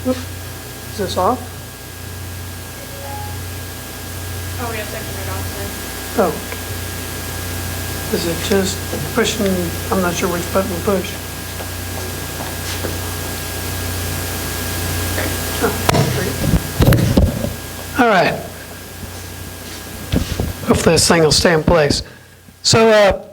Is this off? Oh, we have to turn it off then. Oh. Is it just pushing? I'm not sure which button to push. All right. Hopefully this thing will stay in place. So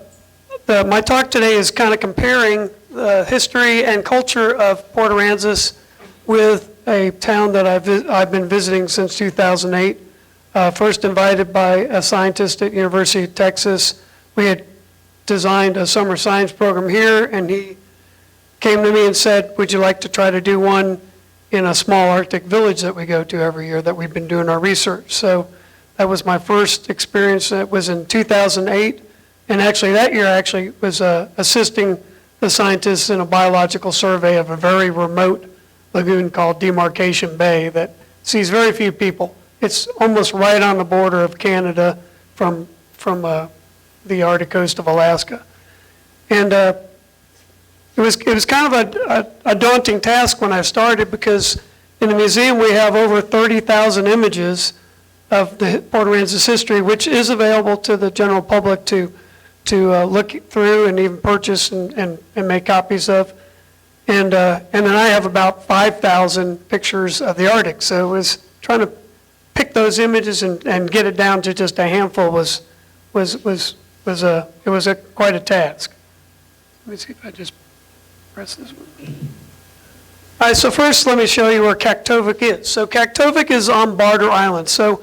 my talk today is kind of comparing the history and culture of Port Aransas with a town that I've been visiting since 2008. First invited by a scientist at University of Texas. We had designed a summer science program here, and he came to me and said, would you like to try to do one in a small Arctic village that we go to every year that we've been doing our research. So that was my first experience. It was in 2008, and actually that year I was assisting the scientists in a biological survey of a very remote lagoon called Demarcation Bay that sees very few people. It's almost right on the border of Canada from the Arctic coast of Alaska. And it was kind of a daunting task when I started, because in the museum we have over 30,000 images of the Port Aransas history, which is available to the general public to look through and even purchase and make copies of. And then I have about 5,000 pictures of the Arctic. So it was trying to pick those images and get it down to just a handful was quite a task. Let me see if I just press this one. All right, so first let me show you where Kaktovik is. So Kaktovik is on Barter Island. So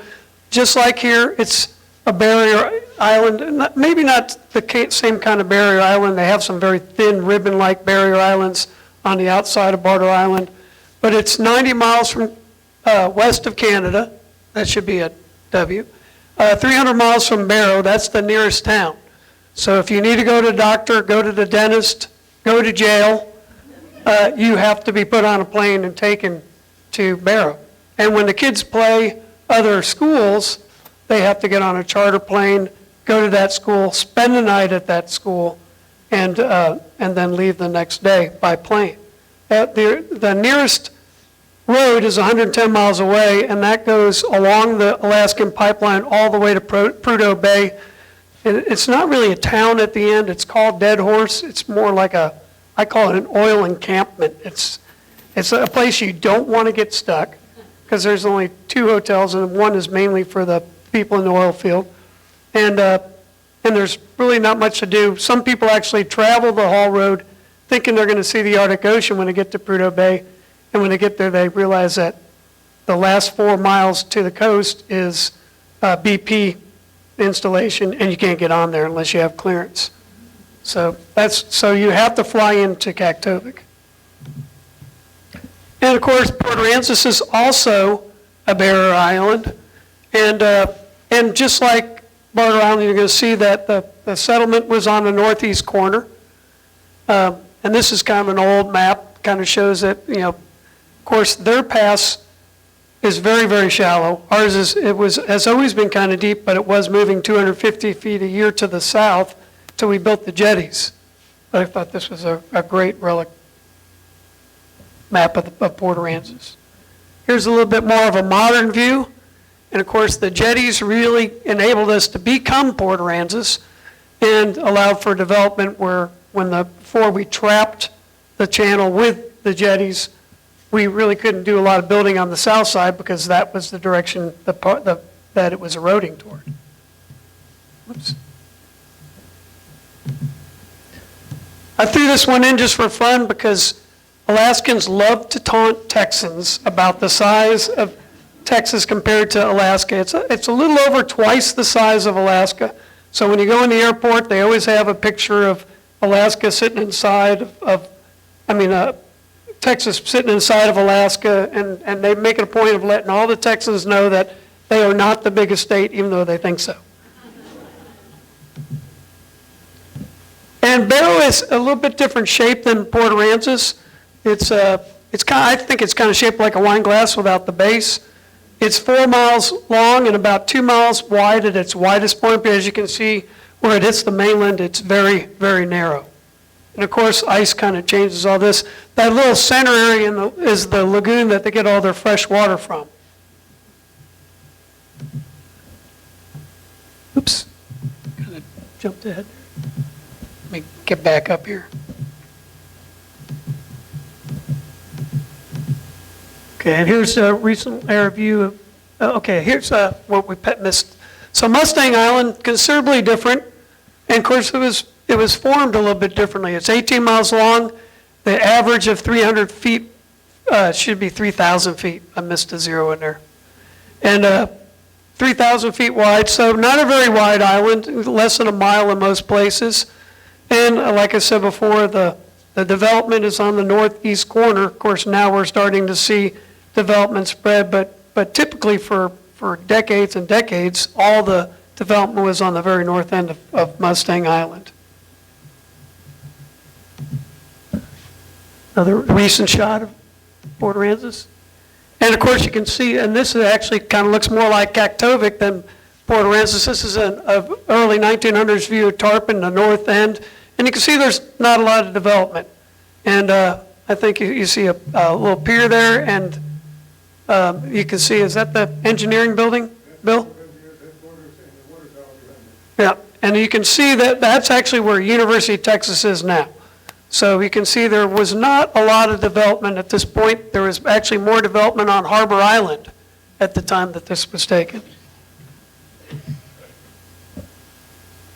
just like here, it's a barrier island, maybe not the same kind of barrier island. They have some very thin ribbon-like barrier islands on the outside of Barter Island. But it's 90 miles from west of Canada. That should be a W. 300 miles from Barrow, that's the nearest town. So if you need to go to the doctor, go to the dentist, go to jail, you have to be put on a plane and taken to Barrow. And when the kids play other schools, they have to get on a charter plane, go to that school, spend the night at that school, and then leave the next day by plane. The nearest road is 110 miles away, and that goes along the Alaskan pipeline all the way to Prudhoe Bay. And it's not really a town at the end. It's called Dead Horse. It's more like I call it an oil encampment. It's a place you don't want to get stuck, because there's only 2 hotels, and one is mainly for the people in the oil field. And there's really not much to do. Some people actually travel the haul road thinking they're going to see the Arctic Ocean when they get to Prudhoe Bay. And when they get there, they realize that the last 4 miles to the coast is BP installation, and you can't get on there unless you have clearance. So you have to fly into Kaktovik. And of course, Port Aransas is also a barrier island, and just like Barter Island, you're going to see that the settlement was on the northeast corner. And this is kind of an old map, kind of shows that, of course, their pass is very, very shallow. Ours has always been kind of deep, but it was moving 250 feet a year to the south till we built the jetties. But I thought this was a great relic map of Port Aransas. Here's a little bit more of a modern view. And of course, the jetties really enabled us to become Port Aransas and allowed for development where before we trapped the channel with the jetties, we really couldn't do a lot of building on the south side because that was the direction that it was eroding toward. Whoops. I threw this one in just for fun because Alaskans love to taunt Texans about the size of Texas compared to Alaska. It's a little over twice the size of Alaska. So when you go in the airport, they always have a picture of Alaska sitting inside Texas sitting inside of Alaska, and they make it a point of letting all the Texans know that they are not the biggest state, even though they think so. And Barrow is a little bit different shape than Port Aransas. I think it's kind of shaped like a wine glass without the base. It's 4 miles long and about 2 miles wide at its widest point, but as you can see, where it hits the mainland, it's very, very narrow. And of course, ice kind of changes all this. That little center area is the lagoon that they get all their fresh water from. Oops, kind of jumped ahead. Let me get back up here. Okay, and here's a recent air view of, okay, here's what we missed. So Mustang Island, considerably different, and of course it was formed a little bit differently. It's 18 miles long. The average of 300 feet should be 3,000 feet. I missed a zero in there. And 3,000 feet wide, so not a very wide island, less than a mile in most places. And like I said before, the development is on the northeast corner. Of course, now we're starting to see development spread, but typically for decades and decades, all the development was on the very north end of Mustang Island. Another recent shot of Port Aransas. And of course you can see, and this actually kind of looks more like Kaktovik than Port Aransas. This is an early 1900s view of Tarpon, the north end. And you can see there's not a lot of development. And I think you see a little pier there, and you can see, is that the engineering building, Bill? Yeah, and you can see that that's actually where University of Texas is now. So you can see there was not a lot of development at this point. There was actually more development on Barter Island at the time that this was taken.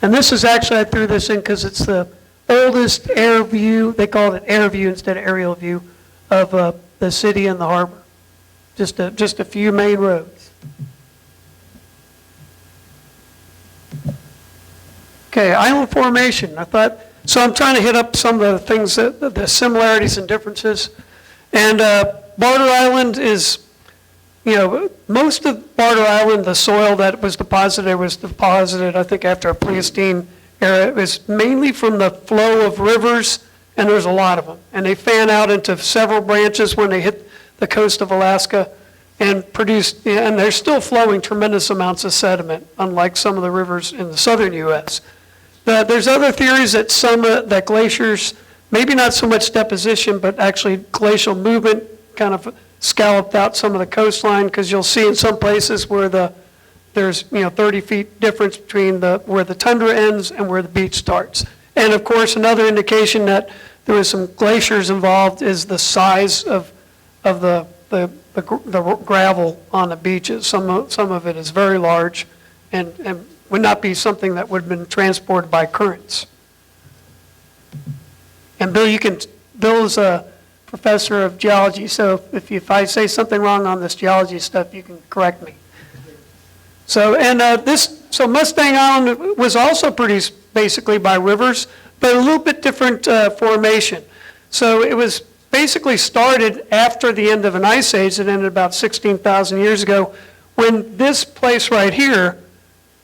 And this is actually, I threw this in because it's the oldest air view, they called it air view instead of aerial view, of the city and the harbor. Just a few main roads. Okay, island formation. So I'm trying to hit up some of the things, the similarities and differences. And Barter Island is, most of Barter Island, the soil that was deposited, I think, after a Pleistocene era. It was mainly from the flow of rivers, and there's a lot of them. And they fan out into several branches when they hit the coast of Alaska and and they're still flowing tremendous amounts of sediment, unlike some of the rivers in the southern U.S. There's other theories that glaciers, maybe not so much deposition, but actually glacial movement kind of scalloped out some of the coastline, because you'll see in some places where there's 30 feet difference between where the tundra ends and where the beach starts. And of course, another indication that there was some glaciers involved is the size of the gravel on the beaches. Some of it is very large and would not be something that would have been transported by currents. And Bill, Bill's a professor of geology, so if I say something wrong on this geology stuff, you can correct me. So Mustang Island was also produced basically by rivers, but a little bit different formation. So it was basically started after the end of an ice age that ended about 16,000 years ago, when this place right here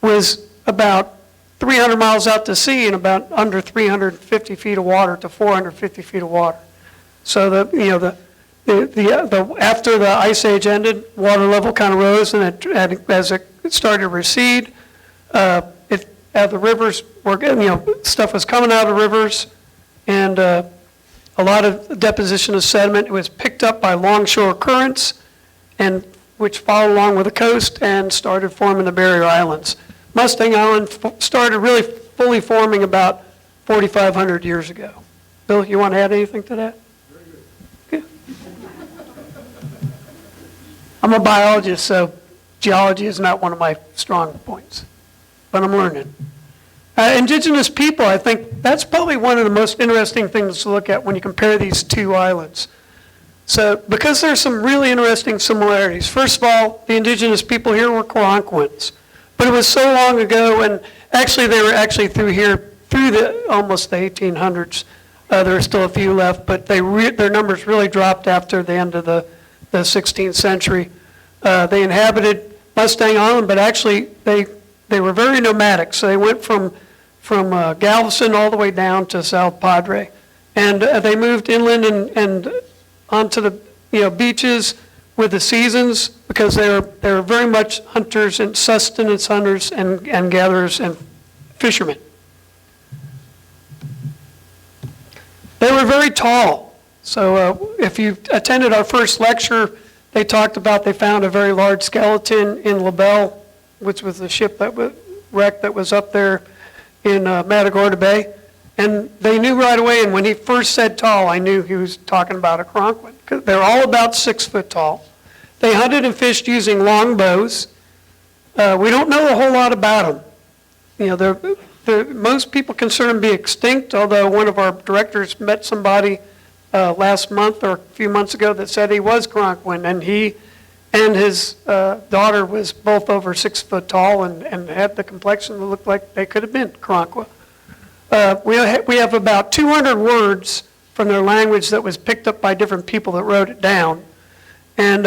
was about 300 miles out to sea and about under 350 feet of water to 450 feet of water. So after the ice age ended, water level kind of rose, and as it started to recede, the rivers were, stuff was coming out of the rivers, and a lot of deposition of sediment. It was picked up by longshore currents, and which followed along with the coast and started forming the barrier islands. Mustang Island started really fully forming about 4,500 years ago. Bill, you want to add anything to that? Very good. I'm a biologist, so geology is not one of my strong points, but I'm learning. Indigenous people, I think that's probably one of the most interesting things to look at when you compare these two islands. So, because there's some really interesting similarities. First of all, the indigenous people here were Algonquins. But it was so long ago, and actually they were actually through almost the 1800s. There were still a few left, but their numbers really dropped after the end of the 16th century. They inhabited Mustang Island, but actually they were very nomadic. So they went from Galveston all the way down to South Padre, and they moved inland and onto the beaches with the seasons, because they were very much hunters and sustenance hunters and gatherers and fishermen. They were very tall. So if you attended our first lecture, they talked about they found a very large skeleton in LaBelle, which was the ship that was wrecked that was up there in Matagorda Bay. And they knew right away, and when he first said tall, I knew he was talking about a Cronquin, because they're all about 6 foot tall. They hunted and fished using long bows. We don't know a whole lot about them. You know, most people consider them to be extinct, although one of our directors met somebody last month or a few months ago that said he was Cronquin, and he and his daughter was both over 6 foot tall and had the complexion that looked like they could have been Cronqua. We have about 200 words from their language that was picked up by different people that wrote it down. And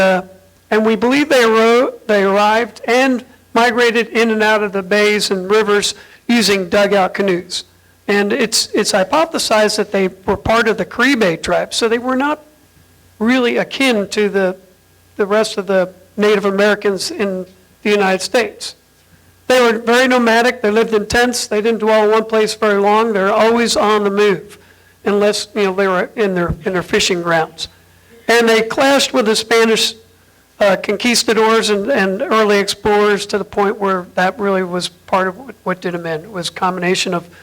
we believe they arrived and migrated in and out of the bays and rivers using dugout canoes. And it's hypothesized that they were part of the Caribe tribe, so they were not really akin to the rest of the Native Americans in the United States. They were very nomadic. They lived in tents. They didn't dwell in one place very long. They're always on the move, unless they were in their fishing grounds. And they clashed with the Spanish conquistadors and early explorers to the point where that really was part of what did them in. It was a combination of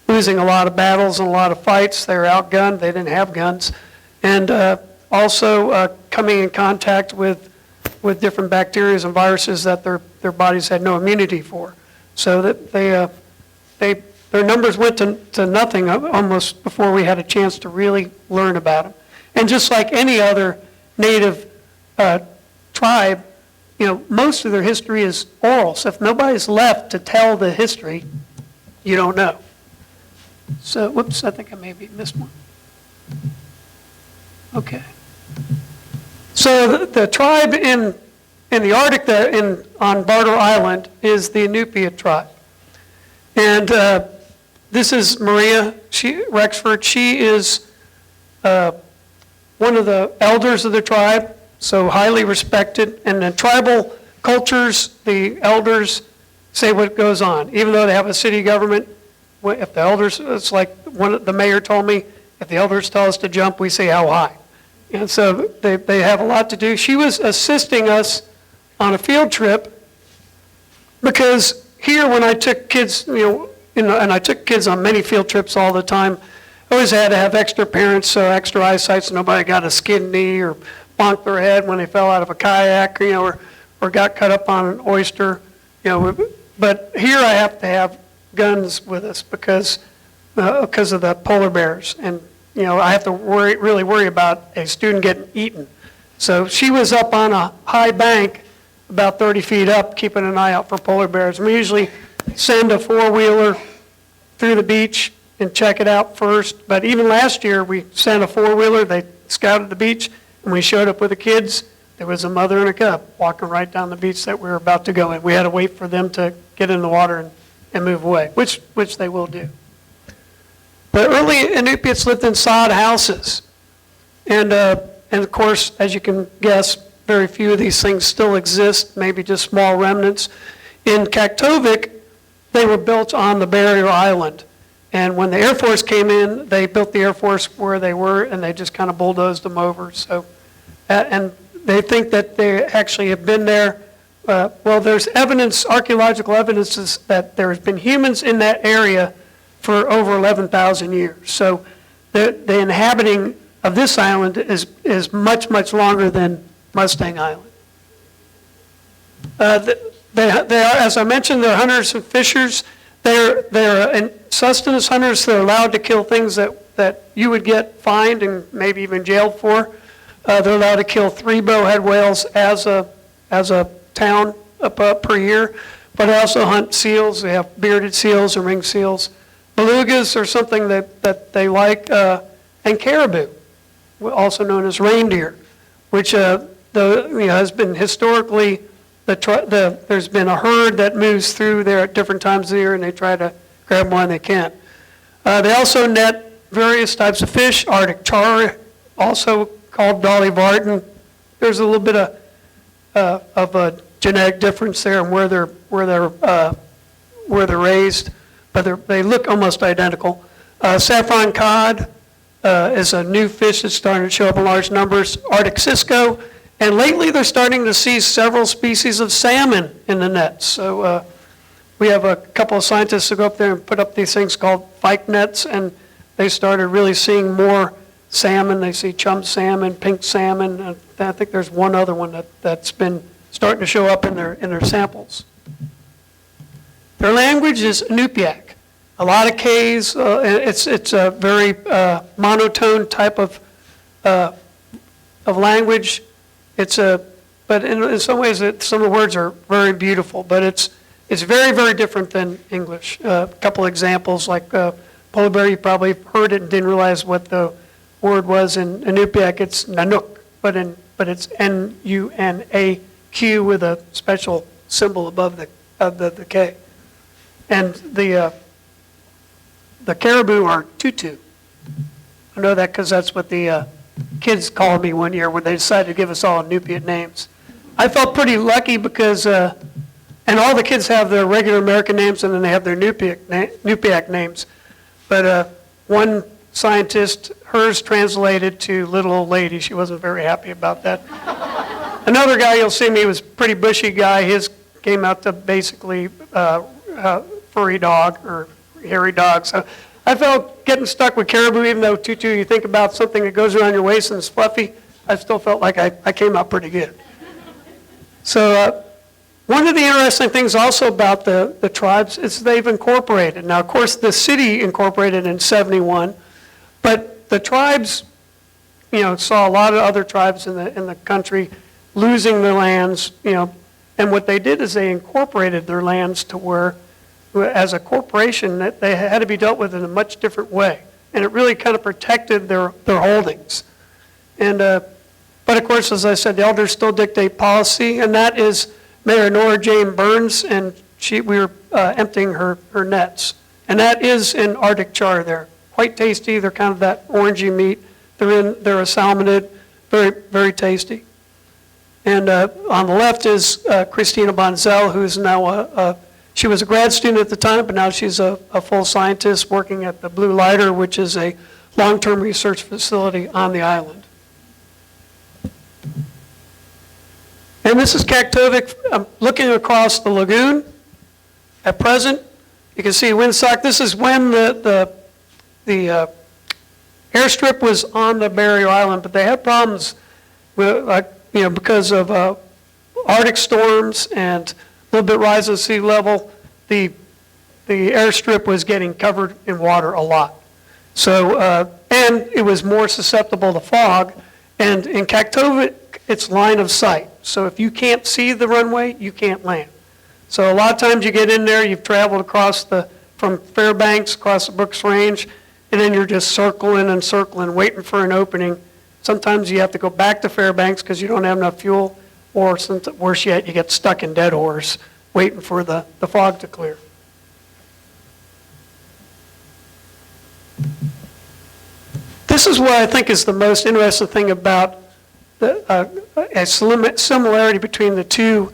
losing a lot of battles and a lot of fights. They were outgunned. They didn't have guns. And also coming in contact with different bacteria and viruses that their bodies had no immunity for. So that their numbers went to nothing almost before we had a chance to really learn about them. And just like any other native tribe, most of their history is oral. So if nobody's left to tell the history, you don't know. So, whoops, I think I maybe missed one. Okay. So the tribe in the Arctic on Barter Island is the Inupiat tribe. And this is Maria Rexford. She is one of the elders of the tribe, so highly respected. And in tribal cultures, the elders say what goes on. Even though they have a city government, if the elders, it's like the mayor told me, if the elders tell us to jump, we say how high. And so they have a lot to do. She was assisting us on a field trip because here when I took kids, and I took kids on many field trips all the time, I always had to have extra parents, so extra eyesight so nobody got a skinned knee or bonked their head when they fell out of a kayak, or got cut up on an oyster. But here I have to have guns with us because of the polar bears. And I have to really worry about a student getting eaten. So she was up on a high bank, about 30 feet up, keeping an eye out for polar bears. And we usually send a four-wheeler through the beach and check it out first. But even last year, we sent a four-wheeler. They scouted the beach, and we showed up with the kids. There was a mother and a cub walking right down the beach that we were about to go in. We had to wait for them to get in the water and move away, which they will do. The early Inupiats lived in sod houses. And of course, as you can guess, very few of these things still exist, maybe just small remnants. In Kaktovik, they were built on the Barter Island. And when the Air Force came in, they built the Air Force where they were, and they just kind of bulldozed them over. So, and they think that they actually have been there. Well, there's evidence, archaeological evidence, that there has been humans in that area for over 11,000 years. So the inhabiting of this island is much, much longer than Mustang Island. They are, as I mentioned, they're hunters and fishers. They're sustenance hunters. They're allowed to kill things that you would get fined and maybe even jailed for. They're allowed to kill 3 bowhead whales as a town per year, but they also hunt seals. They have bearded seals and ringed seals. Belugas are something that they like, and caribou, also known as reindeer, which has been historically, there's been a herd that moves through there at different times of the year, and they try to grab one they can. They also net various types of fish, Arctic char, also called dolly varden. There's a little bit of a genetic difference there in where they're raised, but they look almost identical. Saffron cod, is a new fish that's starting to show up in large numbers, Arctic cisco, and lately they're starting to see several species of salmon in the nets. So we have a couple of scientists who go up there and put up these things called pike nets, and they started really seeing more salmon. They see chum salmon, pink salmon, and I think there's one other one that's been starting to show up in their samples. Their language is Inupiaq. A lot of Ks. It's a very monotone type of language. But in some ways, some of the words are very beautiful. But it's very, very different than English. A couple examples, like polar bear, you probably heard it and didn't realize what the word was in Inupiaq. It's Nanook, but it's N-U-N-A-Q with a special symbol above the K. And the caribou are tutu. I know that because that's what the kids called me one year when they decided to give us all Inupiat names. I felt pretty lucky because, and all the kids have their regular American names and then they have their Inupiaq names. But one scientist, hers translated to little old lady. She wasn't very happy about that. Another guy, you'll see me, was a pretty bushy guy. His came out to basically furry dog or hairy dog. So I felt getting stuck with caribou, even though tutu, you think about something that goes around your waist and is fluffy, I still felt like I came out pretty good. So one of the interesting things also about the tribes is they've incorporated. Now, of course, the city incorporated in 71, but the tribes, saw a lot of other tribes in the country losing their lands, and what they did is they incorporated their lands to where, as a corporation, that they had to be dealt with in a much different way. And it really kind of protected their holdings. And, but of course, as I said, the elders still dictate policy, and that is Mayor Nora Jane Burns, and we were emptying her nets. And that is in Arctic char there. Quite tasty. They're kind of that orangey meat. They're a salmonid, very, very tasty. And on the left is Christina Bonzel, who's now she was a grad student at the time, but now she's a full scientist working at the Blue Lighter, which is a long-term research facility on the island. And this is Kaktovik. I'm looking across the lagoon at present. You can see windsock. This is when the airstrip was on the barrier island, but they had problems with, because of Arctic storms and a little bit rise of sea level. The airstrip was getting covered in water a lot. So, and it was more susceptible to fog. And in Kaktovik, it's line of sight. So if you can't see the runway, you can't land. So a lot of times you get in there, you've traveled across from Fairbanks, across the Brooks Range, and then you're just circling and circling, waiting for an opening. Sometimes you have to go back to Fairbanks because you don't have enough fuel, or worse yet, you get stuck in dead ores, waiting for the fog to clear. This is what I think is the most interesting thing about a similarity between the two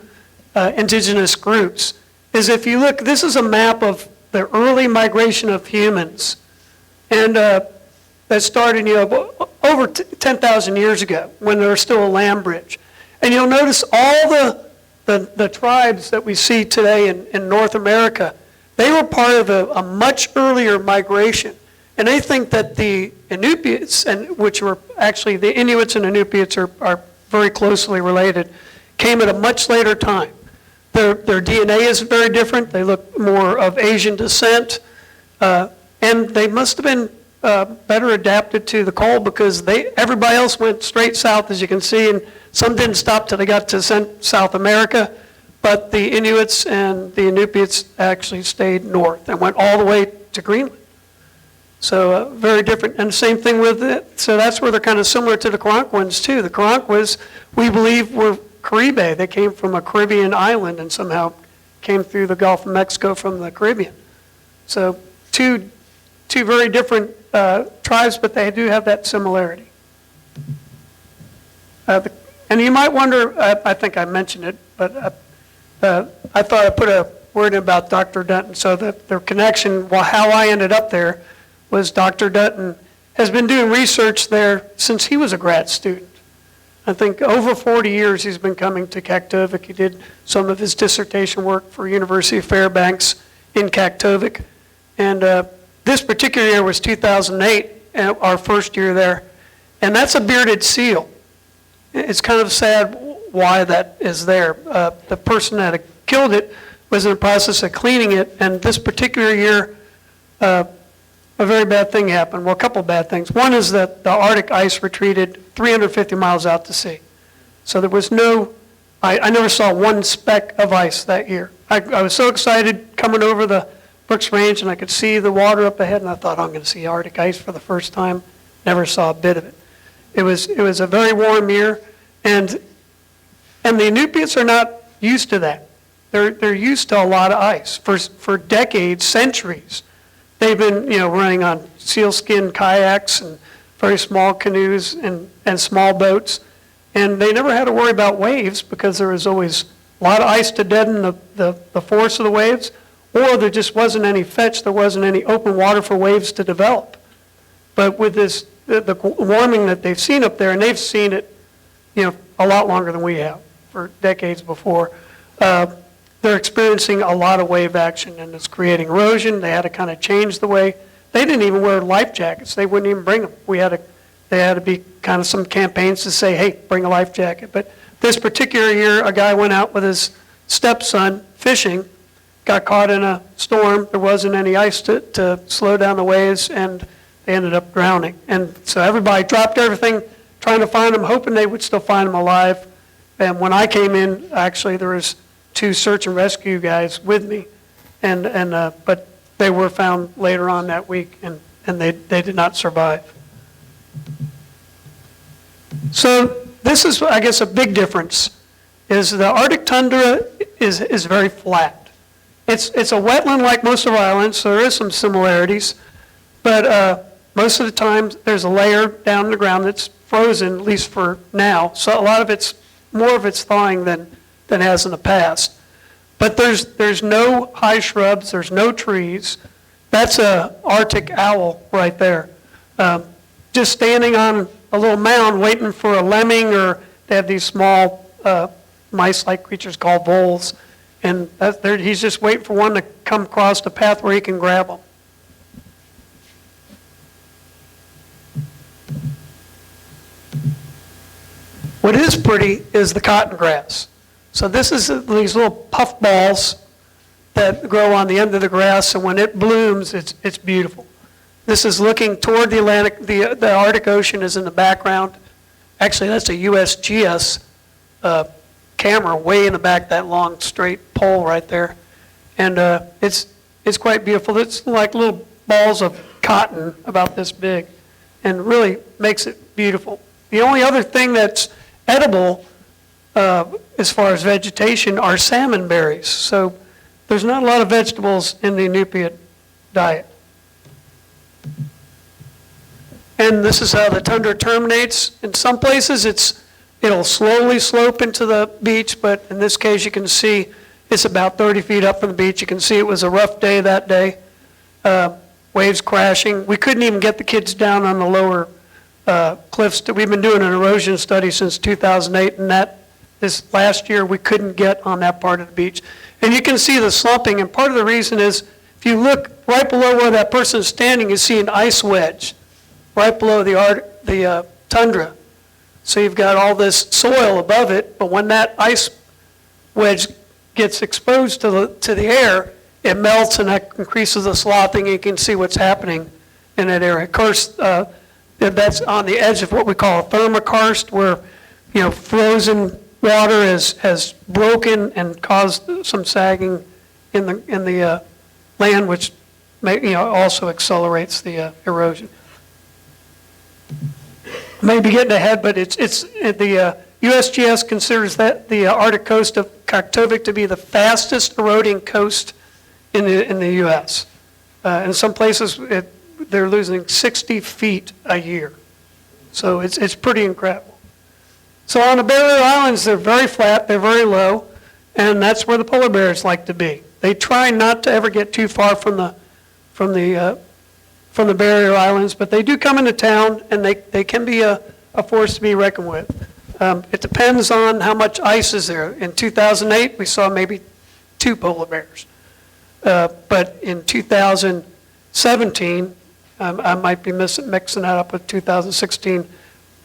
indigenous groups, is if you look, this is a map of the early migration of humans, and that started over 10,000 years ago when there was still a land bridge. And you'll notice all the tribes that we see today in North America, they were part of a much earlier migration. And they think that the Inupiats, which were actually the Inuits and Inupiats are very closely related, came at a much later time. Their DNA is very different. They look more of Asian descent. And they must have been better adapted to the cold because everybody else went straight south, as you can see, and some didn't stop till they got to South America. But the Inuits and the Inupiats actually stayed north and went all the way to Greenland. So very different. And the same thing with it. So that's where they're kind of similar to the Karankwans too. The Karankwans, we believe, were Caribe. They came from a Caribbean island and somehow came through the Gulf of Mexico from the Caribbean. So two very different tribes, but they do have that similarity. And you might wonder, I think I mentioned it, but I thought I'd put a word in about Dr. Dutton. So their connection, how I ended up there, was Dr. Dutton has been doing research there since he was a grad student. I think over 40 years he's been coming to Kaktovik. He did some of his dissertation work for University of Fairbanks in Kaktovik. And this particular year was 2008, our first year there. And that's a bearded seal. It's kind of sad why that is there. The person that had killed it was in the process of cleaning it, and this particular year, a very bad thing happened. Well, a couple bad things. One is that the Arctic ice retreated 350 miles out to sea. So there was I never saw one speck of ice that year. I was so excited coming over the Brooks Range, and I could see the water up ahead, and I thought, I'm going to see Arctic ice for the first time. Never saw a bit of it. It was a very warm year, and the Inupiats are not used to that. They're used to a lot of ice. For decades, centuries, they've been running on sealskin kayaks and very small canoes and small boats, and they never had to worry about waves because there was always a lot of ice to deaden the force of the waves, or there just wasn't any fetch, there wasn't any open water for waves to develop. But with the warming that they've seen up there, and they've seen it a lot longer than we have, for decades before, they're experiencing a lot of wave action, and it's creating erosion. They had to kind of change the way. They didn't even wear life jackets. They wouldn't even bring them. They had to be kind of some campaigns to say, hey, bring a life jacket. But this particular year, a guy went out with his stepson fishing, got caught in a storm. There wasn't any ice to slow down the waves, and they ended up drowning. And so everybody dropped everything, trying to find him, hoping they would still find him alive. And when I came in, actually, there was 2 search and rescue guys with me, but they were found later on that week, and they did not survive. So this is, I guess, a big difference, is the Arctic tundra is very flat. It's a wetland like most of our islands, so there is some similarities, but most of the time there's a layer down in the ground that's frozen, at least for now, so a lot of more of it's thawing than has in the past. But there's no high shrubs, there's no trees. That's a Arctic owl right there. Just standing on a little mound waiting for a lemming, or they have these small mice-like creatures called voles. And he's just waiting for one to come across the path where he can grab them. What is pretty is the cotton grass. So this is these little puff balls that grow on the end of the grass, and when it blooms, it's beautiful. This is looking toward the Atlantic. The Arctic Ocean is in the background. Actually, that's a USGS camera way in the back, that long straight pole right there. And it's quite beautiful. It's like little balls of cotton about this big, and really makes it beautiful. The only other thing that's edible as far as vegetation are salmon berries. So there's not a lot of vegetables in the Inupiat diet. And this is how the tundra terminates. In some places it'll slowly slope into the beach, but in this case you can see it's about 30 feet up from the beach. You can see it was a rough day that day. Waves crashing. We couldn't even get the kids down on the lower cliffs. We've been doing an erosion study since 2008, and this last year we couldn't get on that part of the beach. And you can see the slumping, and part of the reason is if you look right below where that person is standing, you see an ice wedge right below the tundra. So you've got all this soil above it, but when that ice wedge gets exposed to the air, it melts, and that increases the sloughing, and you can see what's happening in that area. Of course, that's on the edge of what we call a thermokarst, where frozen water has broken and caused some sagging in the land, which also accelerates the erosion. Maybe getting ahead, but it's the USGS considers that the Arctic coast of Kaktovik to be the fastest eroding coast in the U.S. In some places, they're losing 60 feet a year. So it's pretty incredible. So on the Barter Islands, they're very flat, they're very low, and that's where the polar bears like to be. They try not to ever get too far from the from the barrier islands, but they do come into town, and they can be a force to be reckoned with. It depends on how much ice is there. In 2008, we saw maybe 2 polar bears. But in 2017, I might be mixing that up with 2016,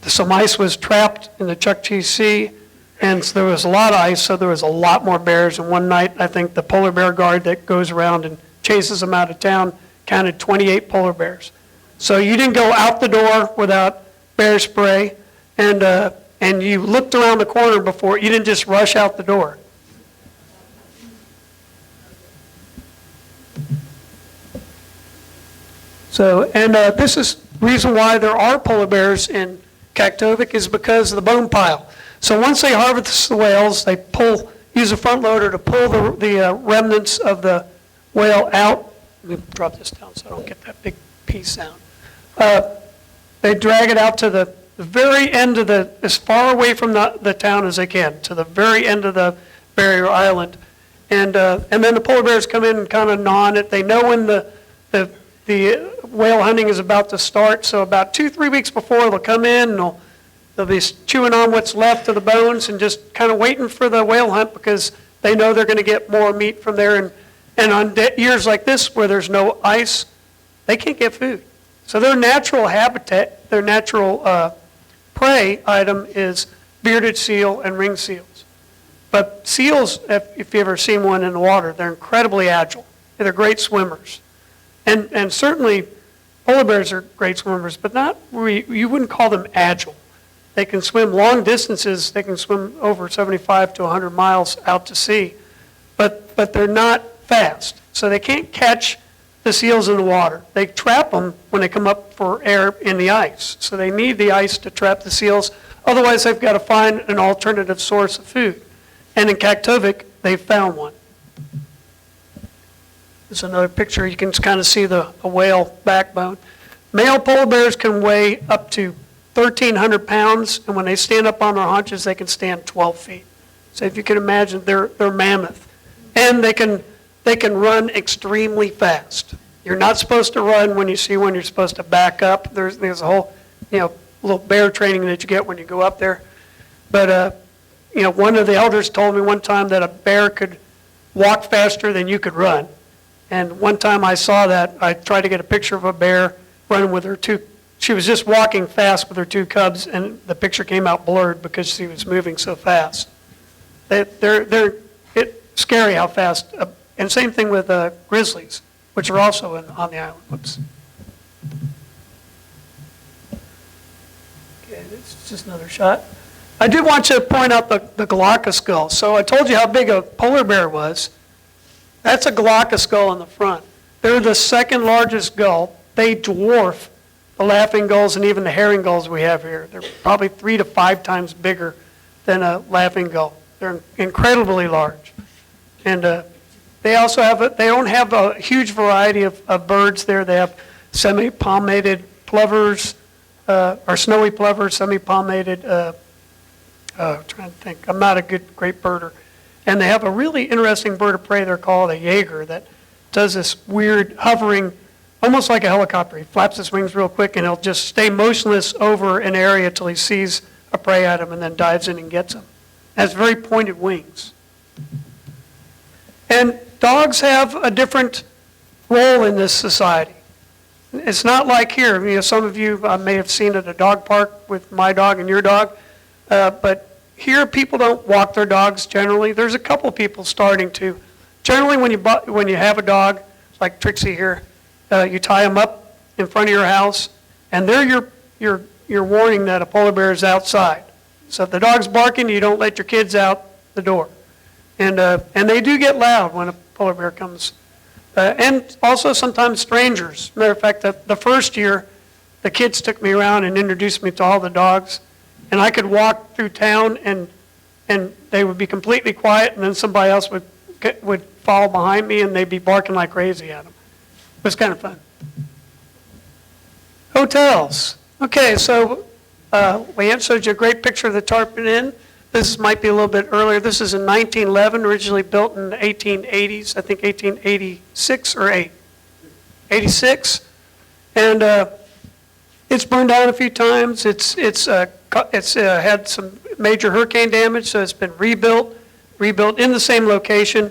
some ice was trapped in the Chukchi Sea, and so there was a lot of ice, so there was a lot more bears. And one night, I think the polar bear guard that goes around and chases them out of town counted 28 polar bears. So you didn't go out the door without bear spray, and you looked around the corner before. You didn't just rush out the door. So, and this is the reason why there are polar bears in Kaktovik is because of the bone pile. So once they harvest the whales, they use a front loader to pull the remnants of the whale out. Let me drop this down so I don't get that big piece out. They drag it out to the very end of as far away from the town as they can, to the very end of the barrier island. And then the polar bears come in and kind of gnaw on it. They know when the whale hunting is about to start, so about 2-3 weeks before they'll come in and they'll be chewing on what's left of the bones and just kind of waiting for the whale hunt because they know they're going to get more meat from there. And on years like this where there's no ice, they can't get food. So their natural habitat, their natural prey item is bearded seal and ring seals. But seals, if you've ever seen one in the water, they're incredibly agile. They're great swimmers. And certainly polar bears are great swimmers, but you wouldn't call them agile. They can swim long distances. They can swim over 75 to 100 miles out to sea, but they're not fast. So they can't catch the seals in the water. They trap them when they come up for air in the ice. So they need the ice to trap the seals. Otherwise, they've got to find an alternative source of food. And in Kaktovik, they've found one. There's another picture. You can kind of see the whale backbone. Male polar bears can weigh up to 1,300 pounds, and when they stand up on their haunches, they can stand 12 feet. So if you can imagine, they're mammoth. And they can run extremely fast. You're not supposed to run when you see one. You're supposed to back up. There's a whole, little bear training that you get when you go up there. But, one of the elders told me one time that a bear could walk faster than you could run. And one time I saw that, I tried to get a picture of a bear running with her she was just walking fast with her 2 cubs, and the picture came out blurred because she was moving so fast. It's scary how fast, and same thing with grizzlies, which are also on the island. Whoops. Okay, this is just another shot. I did want to point out the Galaka skull. So I told you how big a polar bear was. That's a Galaka skull in the front. They're the second largest gull. They dwarf the laughing gulls and even the herring gulls we have here. They're probably 3 to 5 times bigger than a laughing gull. They're incredibly large. And they also they don't have a huge variety of birds there. They have semi-palmated plovers, or snowy plovers, semi-palmated, trying to think. I'm not a great birder. And they have a really interesting bird of prey they're called a Jaeger that does this weird hovering, almost like a helicopter. He flaps his wings real quick and he'll just stay motionless over an area till he sees a prey item and then dives in and gets him. Has very pointed wings. And dogs have a different role in this society. It's not like here. Some of you may have seen at a dog park with my dog and your dog, but here, people don't walk their dogs generally. There's a couple people starting to. Generally, when you have a dog, like Trixie here, you tie them up in front of your house, and they're your warning that a polar bear is outside. So if the dog's barking, you don't let your kids out the door. And they do get loud when a polar bear comes. And also sometimes strangers. Matter of fact, the first year, the kids took me around and introduced me to all the dogs. And I could walk through town and they would be completely quiet, and then somebody else would follow behind me and they'd be barking like crazy at them. It was kind of fun. Hotels. Okay, so Leanne showed you a great picture of the Tarpon Inn. This might be a little bit earlier. This is in 1911, originally built in the 1880s, I think 1886 or 86. And it's burned down a few times. It's had some major hurricane damage, so it's been rebuilt in the same location.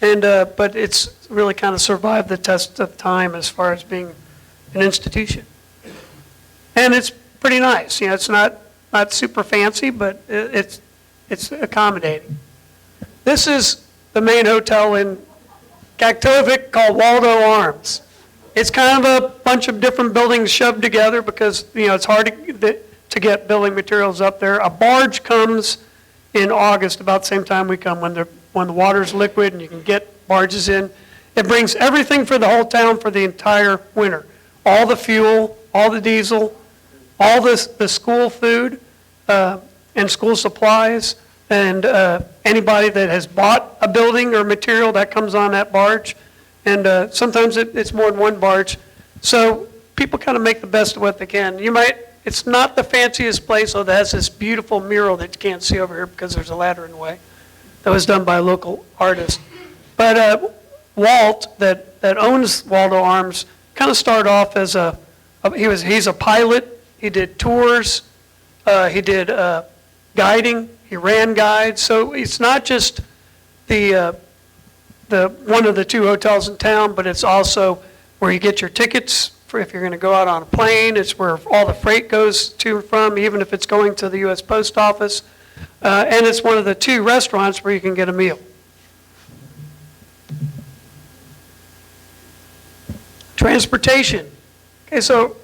And but it's really kind of survived the test of time as far as being an institution. And it's pretty nice. You know, it's not super fancy, but it's accommodating. This is the main hotel in Kaktovik called Waldo Arms. It's kind of a bunch of different buildings shoved together because, you know, it's hard to get building materials up there. A barge comes in August, about the same time we come, when the water's liquid and you can get barges in. It brings everything for the whole town for the entire winter. All the fuel, all the diesel, all the school food and school supplies, and anybody that has bought a building or material that comes on that barge. And sometimes it's more than one barge. So people kind of make the best of what they can. It's not the fanciest place, though, that has this beautiful mural that you can't see over here because there's a ladder in the way. That was done by a local artist. But Walt, that owns Waldo Arms, kind of started off as he's a pilot. He did tours. He did guiding. He ran guides. So it's not just the one of the two hotels in town, but it's also where you get your tickets for if you're going to go out on a plane. It's where all the freight goes to and from, even if it's going to the U.S. Post Office. And it's one of the two restaurants where you can get a meal. Transportation. Okay, so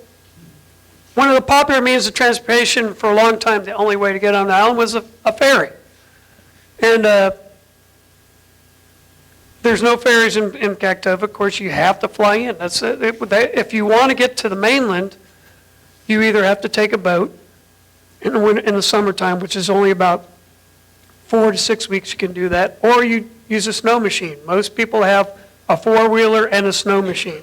one of the popular means of transportation for a long time, the only way to get on the island was a ferry. And there's no ferries in Kaktovik. Of course, you have to fly in. If you want to get to the mainland, you either have to take a boat in the summertime, which is only about 4 to 6 weeks you can do that, or you use a snow machine. Most people have a four-wheeler and a snow machine.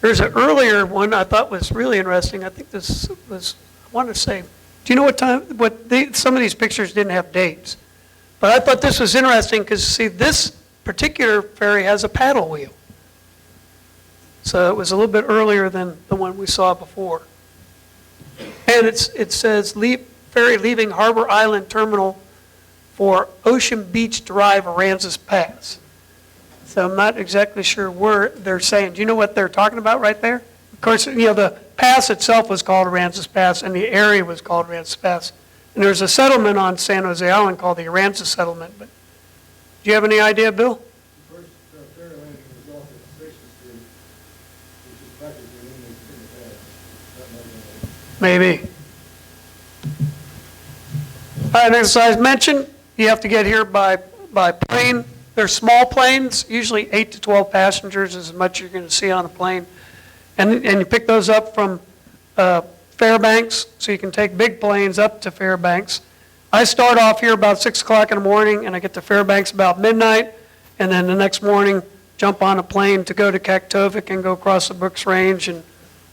There's an earlier one I thought was really interesting. I think this was, I want to say, do you know what time, some of these pictures didn't have dates. But I thought this was interesting because, see, this particular ferry has a paddle wheel. So it was a little bit earlier than the one we saw before. And it says, ferry leaving Harbor Island Terminal for Ocean Beach Drive, Aransas Pass. So I'm not exactly sure where they're saying. Do you know what they're talking about right there? Of course, you know, the pass itself was called Aransas Pass, and the area was called Aransas Pass. And there's a settlement on San Jose Island called the Aransas Settlement. But do you have any idea, Bill? The first ferry landing was off at 6th Street, which is practically in the past. Maybe. All right, as I mentioned, you have to get here by plane. They're small planes, usually 8 to 12 passengers is as much as you're going to see on a plane. And you pick those up from Fairbanks, so you can take big planes up to Fairbanks. I start off here about 6 o'clock in the morning, and I get to Fairbanks about midnight, and then the next morning jump on a plane to go to Kaktovik and go across the Brooks Range. And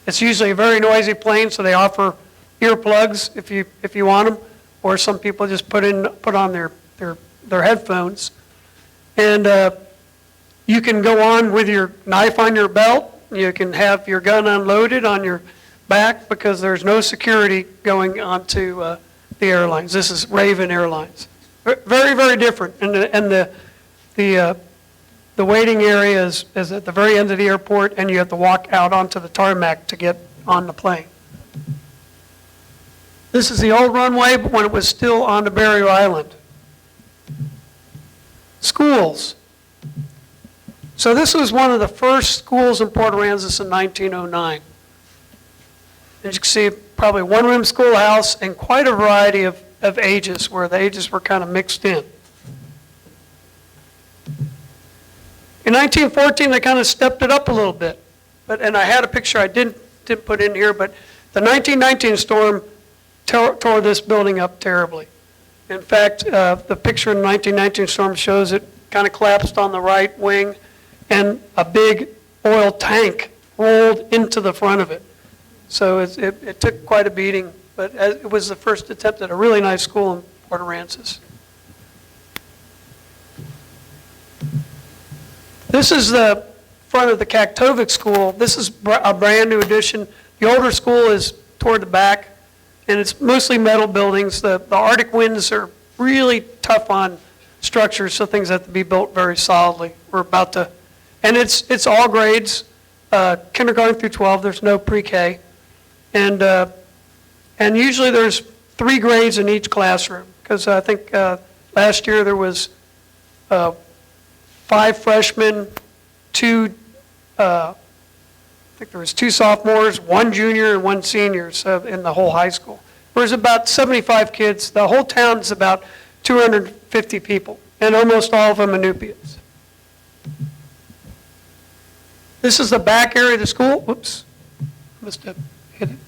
it's usually a very noisy plane, so they offer earplugs if you want them, or some people just put on their headphones. And you can go on with your knife on your belt. You can have your gun unloaded on your back because there's no security going onto the airlines. This is Raven Airlines. Very, very different. And the waiting area is at the very end of the airport, and you have to walk out onto the tarmac to get on the plane. This is the old runway, but when it was still on the Barter Island. Schools. So this was one of the first schools in Port Aransas in 1909. As you can see, probably one-room schoolhouse and quite a variety of ages, where the ages were kind of mixed in. In 1914, they kind of stepped it up a little bit. And I had a picture I didn't put in here, but the 1919 storm tore this building up terribly. In fact, the picture in the 1919 storm shows it kind of collapsed on the right wing, and a big oil tank rolled into the front of it. So it took quite a beating, but it was the first attempt at a really nice school in Port Aransas. This is the front of the Kaktovik school. This is a brand new addition. The older school is toward the back, and it's mostly metal buildings. The Arctic winds are really tough on structures, so things have to be built very solidly. We're about to, and it's all grades, kindergarten through 12. There's no pre-K, and usually there's 3 grades in each classroom, because I think last year there was 5 freshmen, 2 I think there was 2 sophomores, 1 junior, and 1 senior in the whole high school. There's about 75 kids. The whole town is about 250 people, and almost all of them Inupiats. This is the back area of the school. Whoops, must have hit it.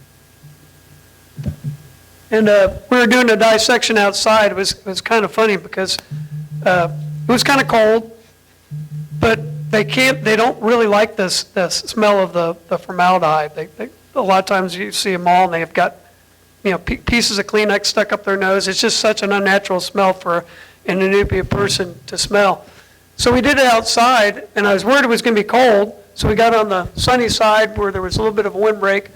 And we were doing a dissection outside. It was kind of funny because it was kind of cold, but they don't really like the smell of the formaldehyde. A lot of times you see them all and they've got, pieces of Kleenex stuck up their nose. It's just such an unnatural smell for an Inupiat person to smell. So we did it outside, and I was worried it was going to be cold, so we got on the sunny side where there was a little bit of a windbreak,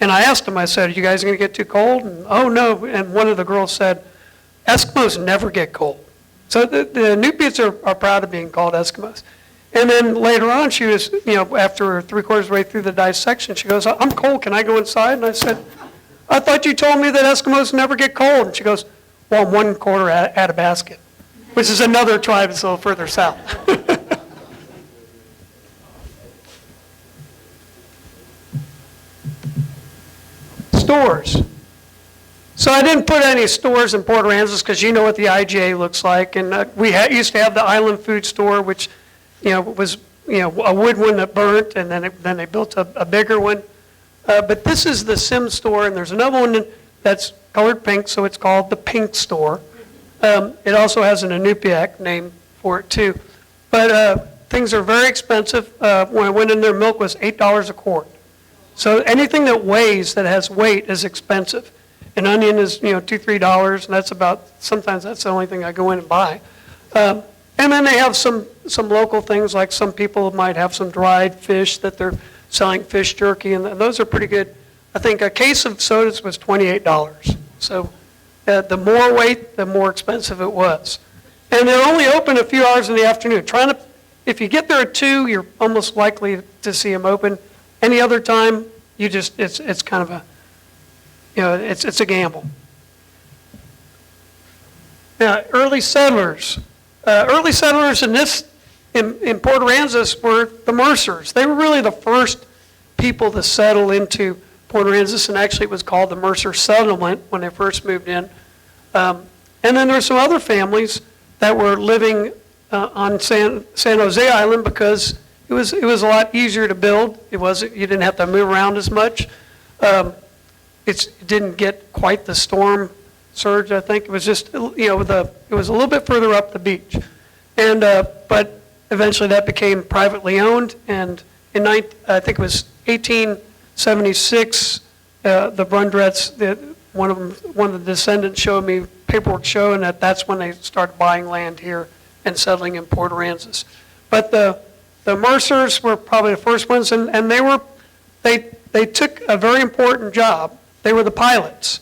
and I asked them, I said, "Are you guys going to get too cold?" And, "Oh, no," and one of the girls said, "Eskimos never get cold." So the Inupiats are proud of being called Eskimos. And then later on, she was, after 3/4 way through the dissection, she goes, "I'm cold, can I go inside?" And I said, "I thought you told me that Eskimos never get cold." And she goes, "Well, I'm 1/4 at a basket," which is another tribe that's a little further south. Stores. So I didn't put any stores in Port Aransas because you know what the IGA looks like. And we used to have the Island Food Store, which was a wood one that burnt, and then they built a bigger one. But this is the Sim store, and there's another one that's colored pink, so it's called the Pink Store. It also has an Inupiaq name for it too. But things are very expensive. When I went in there, milk was $8 a quart. So anything that weighs, that has weight, is expensive. An onion is $2, $3, and sometimes that's the only thing I go in and buy. And then they have some local things, like some people might have some dried fish that they're selling fish jerky, and those are pretty good. I think a case of sodas was $28. So the more weight, the more expensive it was. And they're only open a few hours in the afternoon. If you get there at 2, you're almost likely to see them open. Any other time, it's kind of a, it's a gamble. Now, early settlers in Port Aransas were the Mercers. They were really the first people to settle into Port Aransas, and actually it was called the Mercer Settlement when they first moved in. And then there were some other families that were living on San Jose Island because it was a lot easier to build. You didn't have to move around as much. It didn't get quite the storm surge. I think it was just it was a little bit further up the beach, and but eventually that became privately owned. And I think it was 1876, the Brundretts, one of the descendants showed me paperwork showing that's when they started buying land here and settling in Port Aransas. But the Mercers were probably the first ones, and they took a very important job. They were the pilots.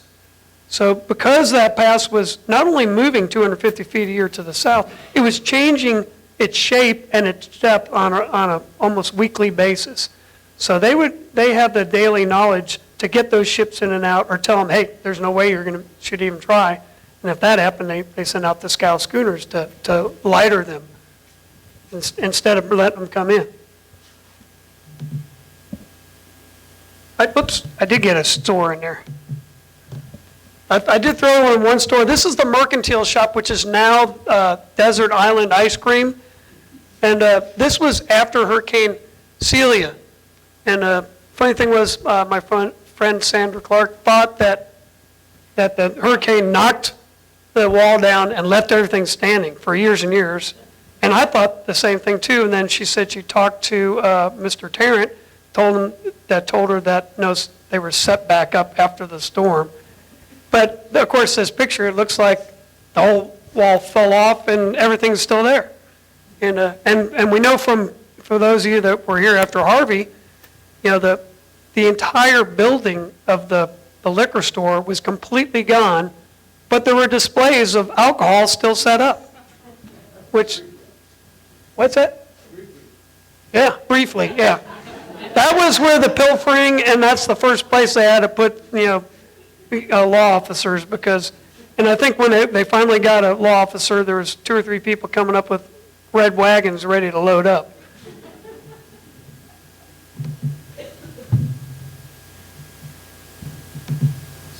So because that pass was not only moving 250 feet a year to the south, it was changing its shape and its depth on a almost weekly basis. So they had the daily knowledge to get those ships in and out, or tell them, "Hey, there's no way should even try." And if that happened, they sent out the scow schooners to lighter them instead of letting them come in. I did get a store in there. I did throw in one store. This is the Mercantile Shop, which is now Desert Island Ice Cream. And this was after Hurricane Celia. And funny thing was, my friend Sandra Clark thought that the hurricane knocked the wall down and left everything standing for years and years. And I thought the same thing too. And then she said she talked to Mr. Tarrant, told her that no, they were set back up after the storm. But of course, this picture, it looks like the whole wall fell off and everything's still there. And we know from for those of you that were here after Harvey, the entire building of the liquor store was completely gone, but there were displays of alcohol still set up. What's that? Yeah, briefly, yeah. That was where the pilfering, and that's the first place they had to put, law officers because, and I think when they finally got a law officer, there was 2 or 3 people coming up with red wagons ready to load up.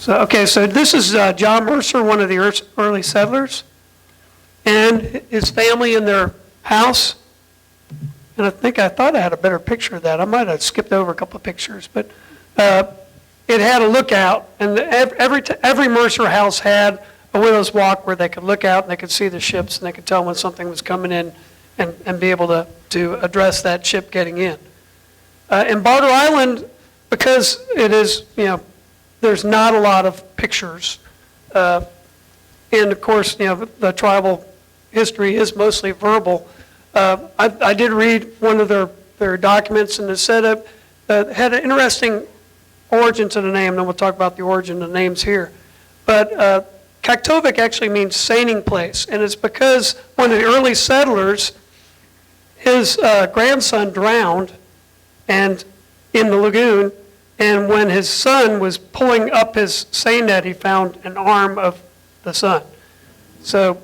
So this is John Mercer, one of the early settlers, and his family in their house. And I thought I had a better picture of that. I might have skipped over a couple of pictures, but it had a lookout, and every Mercer house had a widow's walk where they could look out and they could see the ships and they could tell when something was coming in and be able to address that ship getting in. In Barter Island, because it is, there's not a lot of pictures, and of course, the tribal history is mostly verbal. I did read one of their documents, and it said had an interesting origin to the name, and we'll talk about the origin of the names here. But Kaktovik actually means seining place, and it's because one of the early settlers, his grandson drowned and in the lagoon, and when his son was pulling up his seine net, he found an arm of the son. So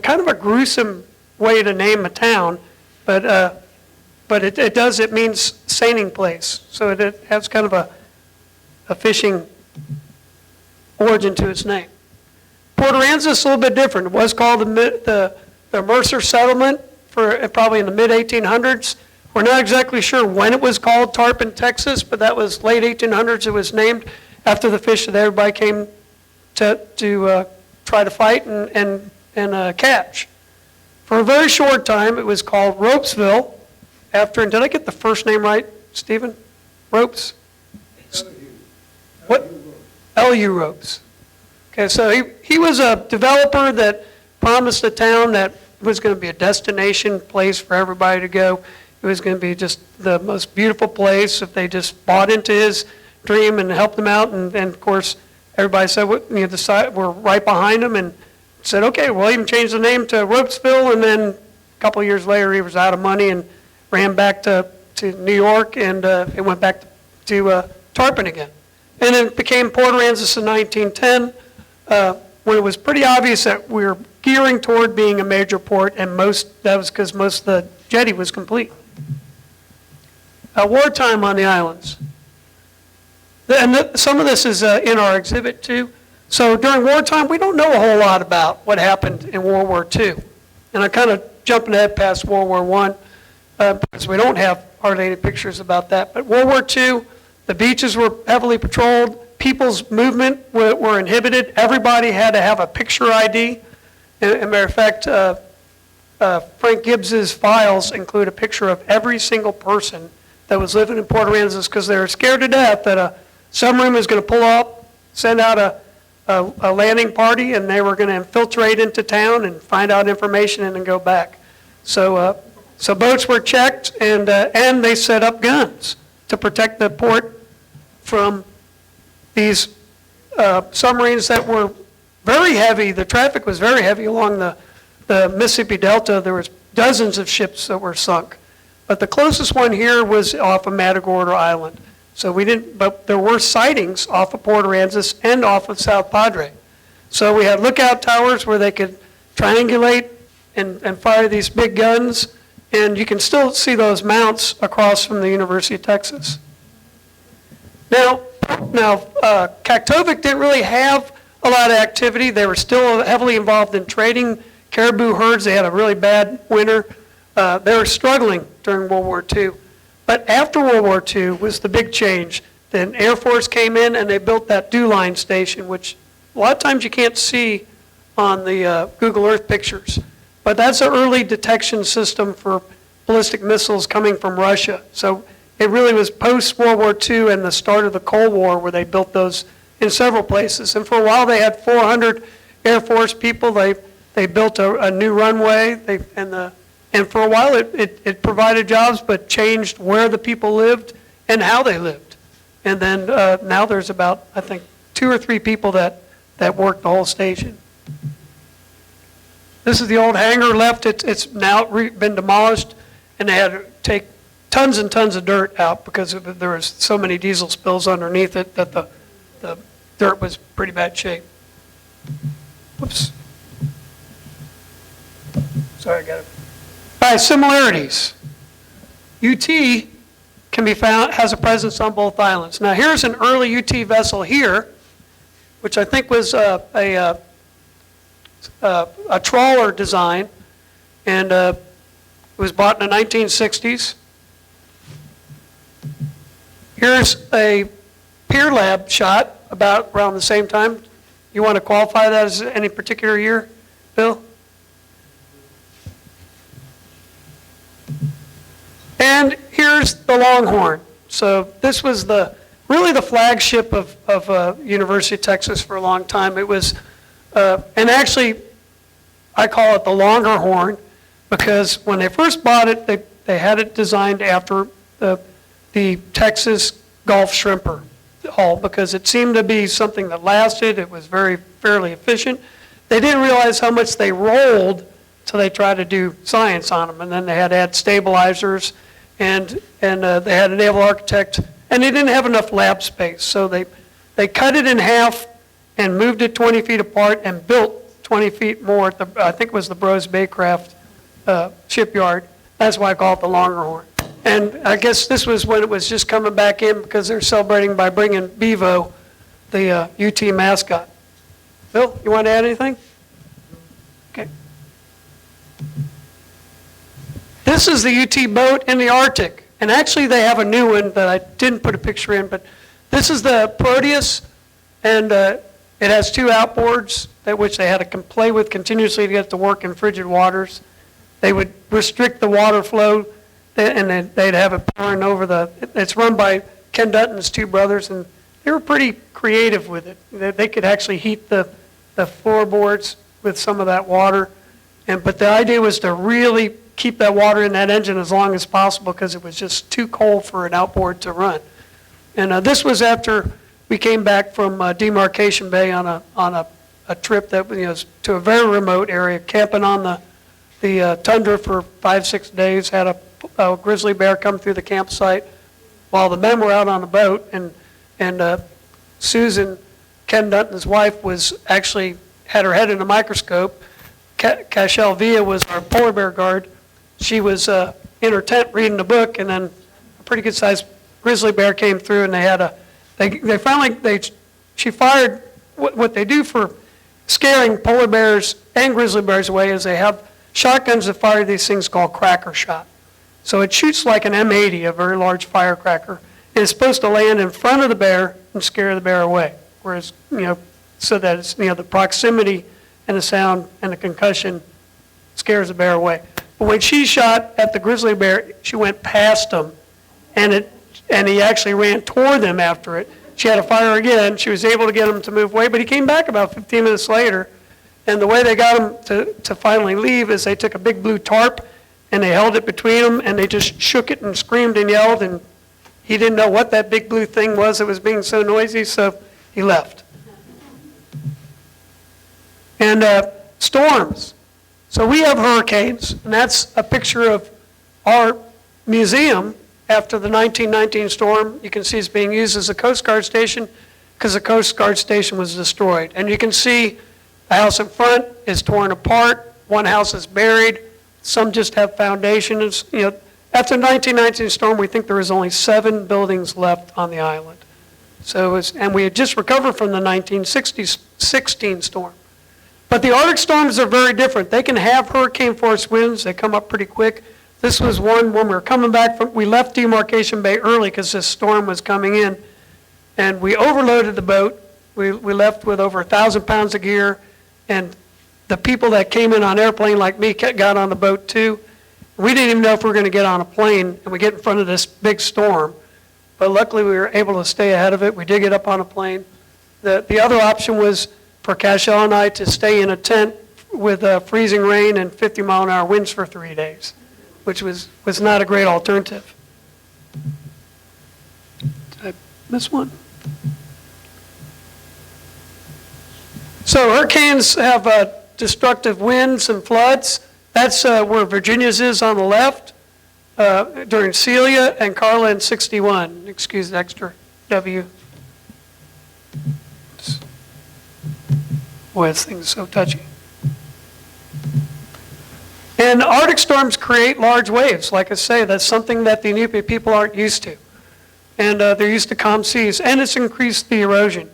kind of a gruesome way to name a town, but it means seining place. So it has kind of a fishing origin to its name. Port Aransas is a little bit different. It was called the Mercer Settlement for probably in the mid-1800s. We're not exactly sure when it was called Tarpon, Texas, but that was late 1800s. It was named after the fish that everybody came to try to fight and catch. For a very short time, it was called Ropesville, after, and did I get the first name right, Stephen? Ropes? What? L.U. Ropes. Okay, so he was a developer that promised a town that was going to be a destination place for everybody to go. It was going to be just the most beautiful place if they just bought into his dream and helped him out. And of course, everybody said, we're right behind him, and said, okay, we'll even change the name to Ropesville. And then a couple of years later, he was out of money and ran back to New York, and it went back to Tarpon again. And it became Port Aransas in 1910, when it was pretty obvious that we were gearing toward being a major port, and that was because most of the jetty was complete. Wartime on the islands. And some of this is in our exhibit too. So during wartime, we don't know a whole lot about what happened in World War II. And I'm kind of jumping ahead past World War I, because we don't have hardly any pictures about that. But World War II, the beaches were heavily patrolled. People's movement were inhibited. Everybody had to have a picture ID. As a matter of fact, Frank Gibbs's files include a picture of every single person that was living in Port Aransas because they were scared to death that a submarine was going to pull up, send out a landing party, and they were going to infiltrate into town and find out information and then go back. So boats were checked, and they set up guns to protect the port from these submarines that were very heavy. The traffic was very heavy along the Mississippi Delta. There was dozens of ships that were sunk. But the closest one here was off of Matagorda Island. So but there were sightings off of Port Aransas and off of South Padre. So we had lookout towers where they could triangulate and fire these big guns. And you can still see those mounts across from the University of Texas. Now, Kaktovik didn't really have a lot of activity. They were still heavily involved in trading caribou herds. They had a really bad winter. They were struggling during World War II. But after World War II was the big change. Then Air Force came in and they built that dew line station, which a lot of times you can't see on the Google Earth pictures. But that's an early detection system for ballistic missiles coming from Russia. So it really was post-World War II and the start of the Cold War where they built those in several places. And for a while they had 400 Air Force people. They built a new runway, and And for a while, it provided jobs, but changed where the people lived and how they lived. And then now there's about, I think, 2 or 3 people that work the whole station. This is the old hangar left. It's now been demolished, and they had to take tons and tons of dirt out because there was so many diesel spills underneath it that the dirt was pretty bad shape. Whoops. Sorry, I got it. All right, similarities. UT can be found, has a presence on both islands. Now here's an early UT vessel here, which I think was a trawler design, and it was bought in the 1960s. Here's a Pier Lab shot about around the same time. You want to qualify that as any particular year, Bill? And here's the Longhorn. So this was really the flagship of University of Texas for a long time. It was, and actually, I call it the longer horn because when they first bought it, they had it designed after the Texas Gulf Shrimper hull because it seemed to be something that lasted. It was fairly efficient. They didn't realize how much they rolled till they tried to do science on them, and then they had to add stabilizers, and they had a naval architect, and they didn't have enough lab space, so they cut it in half and moved it 20 feet apart and built 20 feet more at I think it was the Brose Baycraft shipyard. That's why I call it the longer horn. And I guess this was when it was just coming back in because they're celebrating by bringing Bevo, the UT mascot. Bill, you want to add anything? Okay. This is the UT boat in the Arctic. And actually they have a new one that I didn't put a picture in, but this is the Proteus, and it has 2 outboards which they had to play with continuously to get it to work in frigid waters. They would restrict the water flow, and then they'd have it pouring over it's run by Ken Dutton's 2 brothers, and they were pretty creative with it. They could actually heat the floorboards with some of that water, but the idea was to really keep that water in that engine as long as possible because it was just too cold for an outboard to run. And this was after we came back from Demarcation Bay on a trip that was to a very remote area, camping on the tundra for 5-6 days, had a grizzly bear come through the campsite while the men were out on the boat, and Susan, Ken Dutton's wife, was actually had her head in a microscope. Cashel Villa was our polar bear guard. She was in her tent reading a book, and then a pretty good sized grizzly bear came through, and she fired what they do for scaring polar bears and grizzly bears away is they have shotguns that fire these things called cracker shot. So it shoots like an M80, a very large firecracker, and it's supposed to land in front of the bear and scare the bear away. Whereas, so that it's, the proximity and the sound and the concussion scares the bear away. But when she shot at the grizzly bear, she went past him, and he actually ran toward them after it. She had to fire again. She was able to get him to move away, but he came back about 15 minutes later, and the way they got him to finally leave is they took a big blue tarp, and they held it between them, and they just shook it and screamed and yelled, and he didn't know what that big blue thing was that was being so noisy, so he left. And storms. So we have hurricanes, and that's a picture of our museum after the 1919 storm. You can see it's being used as a Coast Guard station because the Coast Guard station was destroyed. And you can see the house in front is torn apart. One house is buried. Some just have foundations. After the 1919 storm, we think there was only 7 buildings left on the island. And we had just recovered from the 1916 storm. But the Arctic storms are very different. They can have hurricane force winds. They come up pretty quick. This was one when we were coming back we left Demarcation Bay early because this storm was coming in, and we overloaded the boat. We left with over 1,000 pounds of gear, and the people that came in on airplane like me got on the boat too. We didn't even know if we were going to get on a plane, and we get in front of this big storm. But luckily we were able to stay ahead of it. We did get up on a plane. The other option was for Cashel and I to stay in a tent with freezing rain and 50-mile-an-hour winds for 3 days, which was not a great alternative. Did I miss one? So hurricanes have destructive winds and floods. That's where Virginia's is on the left during Celia and Carla in 61. Excuse the extra W. Boy, this thing's so touchy. And Arctic storms create large waves. Like I say, that's something that the Inupiat people aren't used to. And they're used to calm seas. And it's increased the erosion.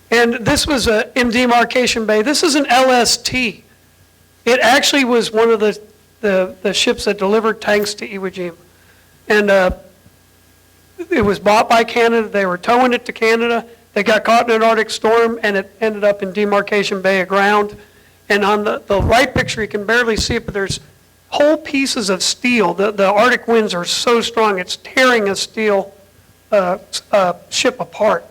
And this was in Demarcation Bay. This is an LST. It actually was one of the ships that delivered tanks to Iwo Jima. And it was bought by Canada. They were towing it to Canada. They got caught in an Arctic storm, and it ended up in Demarcation Bay aground. And on the right picture, you can barely see it, but there's whole pieces of steel. The Arctic winds are so strong, it's tearing a steel ship apart.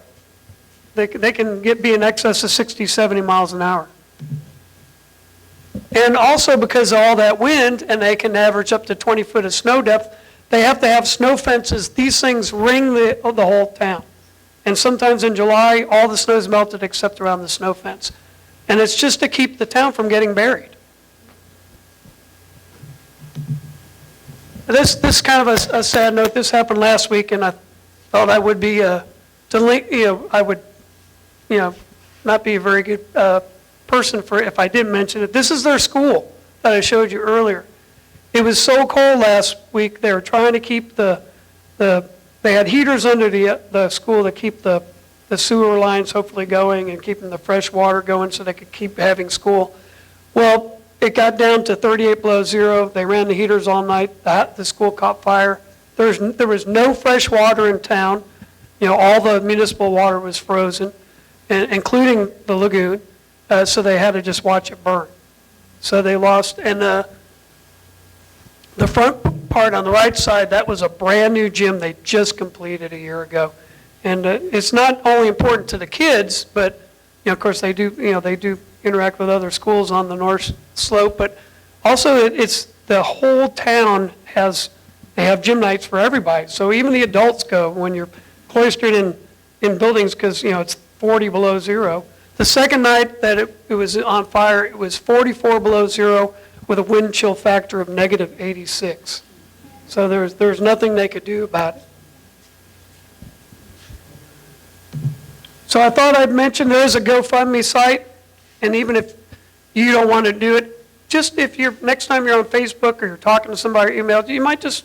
They can be in excess of 60, 70 miles an hour. And also because of all that wind, and they can average up to 20 foot of snow depth, they have to have snow fences. These things ring the whole town. And sometimes in July, all the snow's melted except around the snow fence. And it's just to keep the town from getting buried. This kind of a sad note. This happened last week, and I thought I would be I would not be a very good person for if I didn't mention it. This is their school that I showed you earlier. It was so cold last week. They were trying to keep they had heaters under the school to keep the sewer lines hopefully going and keeping the fresh water going so they could keep having school. Well, it got down to 38 below zero. They ran the heaters all night. The school caught fire. There was no fresh water in town. All the municipal water was frozen, including the lagoon. So they had to just watch it burn. So they lost. And the front part on the right side, that was a brand new gym they just completed a year ago. And it's not only important to the kids, but of course they do interact with other schools on the north slope, but also it's the whole town they have gym nights for everybody. So even the adults go when you're cloistered in buildings because it's 40 below zero. The second night that it was on fire, it was 44 below zero with a wind chill factor of negative 86. So there's nothing they could do about it. So I thought I'd mention there is a GoFundMe site, and even if you don't want to do it, just if next time you're on Facebook or you're talking to somebody or email, you might just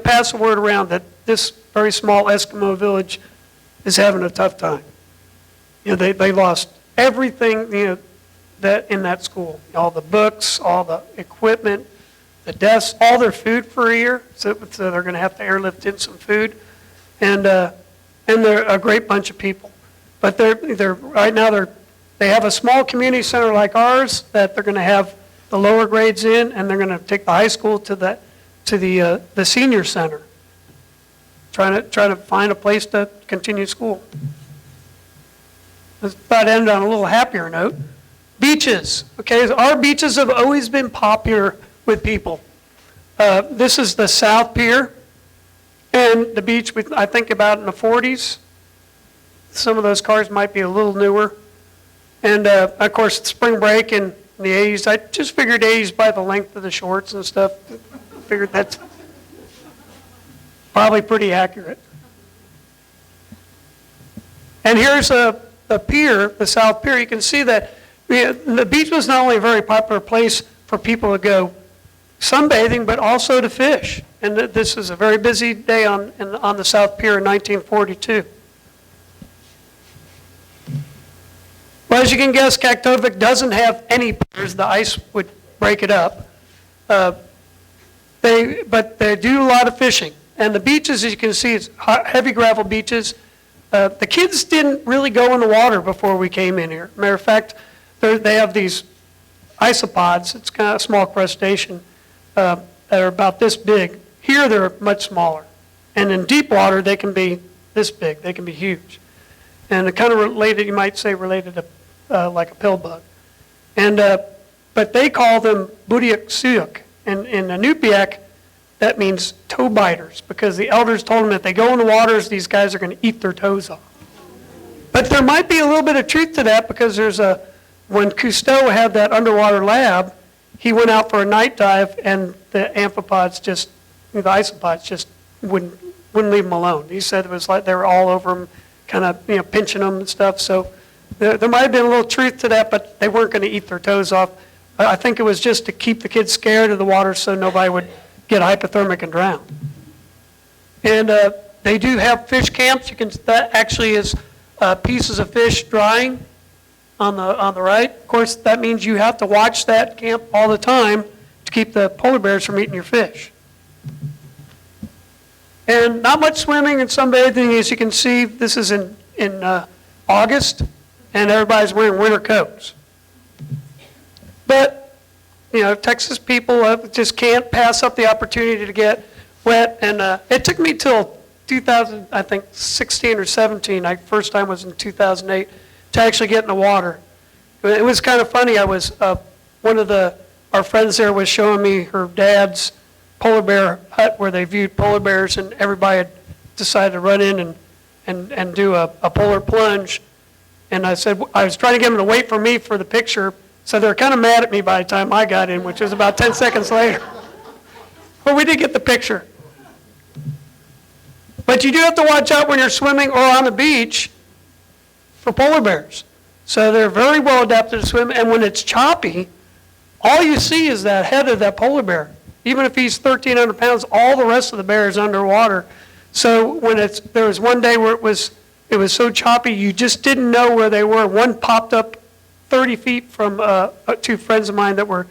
pass the word around that this very small Eskimo village is having a tough time. They lost everything that in that school, all the books, all the equipment, the desks, all their food for a year. So they're going to have to airlift in some food, and they're a great bunch of people. But right now they have a small community center like ours that they're going to have the lower grades in, and they're going to take the high school to the senior center. Trying to find a place to continue school. Let's about end on a little happier note. Beaches. Okay, our beaches have always been popular with people. This is the South Pier, and the beach I think about in the 40s. Some of those cars might be a little newer. And of course, spring break in the 80s. I just figured 80s by the length of the shorts and stuff. Figured that's probably pretty accurate. And here's a pier, the South Pier. You can see that the beach was not only a very popular place for people to go sunbathing, but also to fish. And this is a very busy day on the South Pier in 1942. Well, as you can guess, Kaktovik doesn't have any piers. The ice would break it up. But they do a lot of fishing. And the beaches, as you can see, it's heavy gravel beaches. The kids didn't really go in the water before we came in here. Matter of fact, they have these isopods. It's kind of a small crustacean that are about this big. Here they're much smaller. And in deep water, they can be this big. They can be huge. And kind of related, you might say related to like a pill bug. But they call them Budiak Suyuk. And in Inupiaq, that means toe biters, because the elders told them if they go in the waters, these guys are going to eat their toes off. But there might be a little bit of truth to that, because when Cousteau had that underwater lab, he went out for a night dive, and the amphipods the isopods just wouldn't leave him alone. He said it was like they were all over him, kind of pinching them and stuff. So there might have been a little truth to that, but they weren't going to eat their toes off. I think it was just to keep the kids scared of the water so nobody would get hypothermic and drown. And they do have fish camps. That actually is pieces of fish drying on the right. Of course, that means you have to watch that camp all the time to keep the polar bears from eating your fish. And not much swimming and sunbathing. As you can see, this is in August, and everybody's wearing winter coats. But, Texas people just can't pass up the opportunity to get wet. And it took me till 2000, I think 16 or 17, first time was in 2008, to actually get in the water. It was kind of funny. I was, one of our friends there was showing me her dad's polar bear hut where they viewed polar bears, and everybody had decided to run in and do a polar plunge. And I said, I was trying to get them to wait for me for the picture, so they were kind of mad at me by the time I got in, which was about 10 seconds later. But we did get the picture. But you do have to watch out when you're swimming or on the beach for polar bears. So they're very well adapted to swim, and when it's choppy, all you see is that head of that polar bear. Even if he's 1,300 pounds, all the rest of the bear is underwater. So when there was one day where it was so choppy, you just didn't know where they were. One popped up 30 feet from two friends of mine that were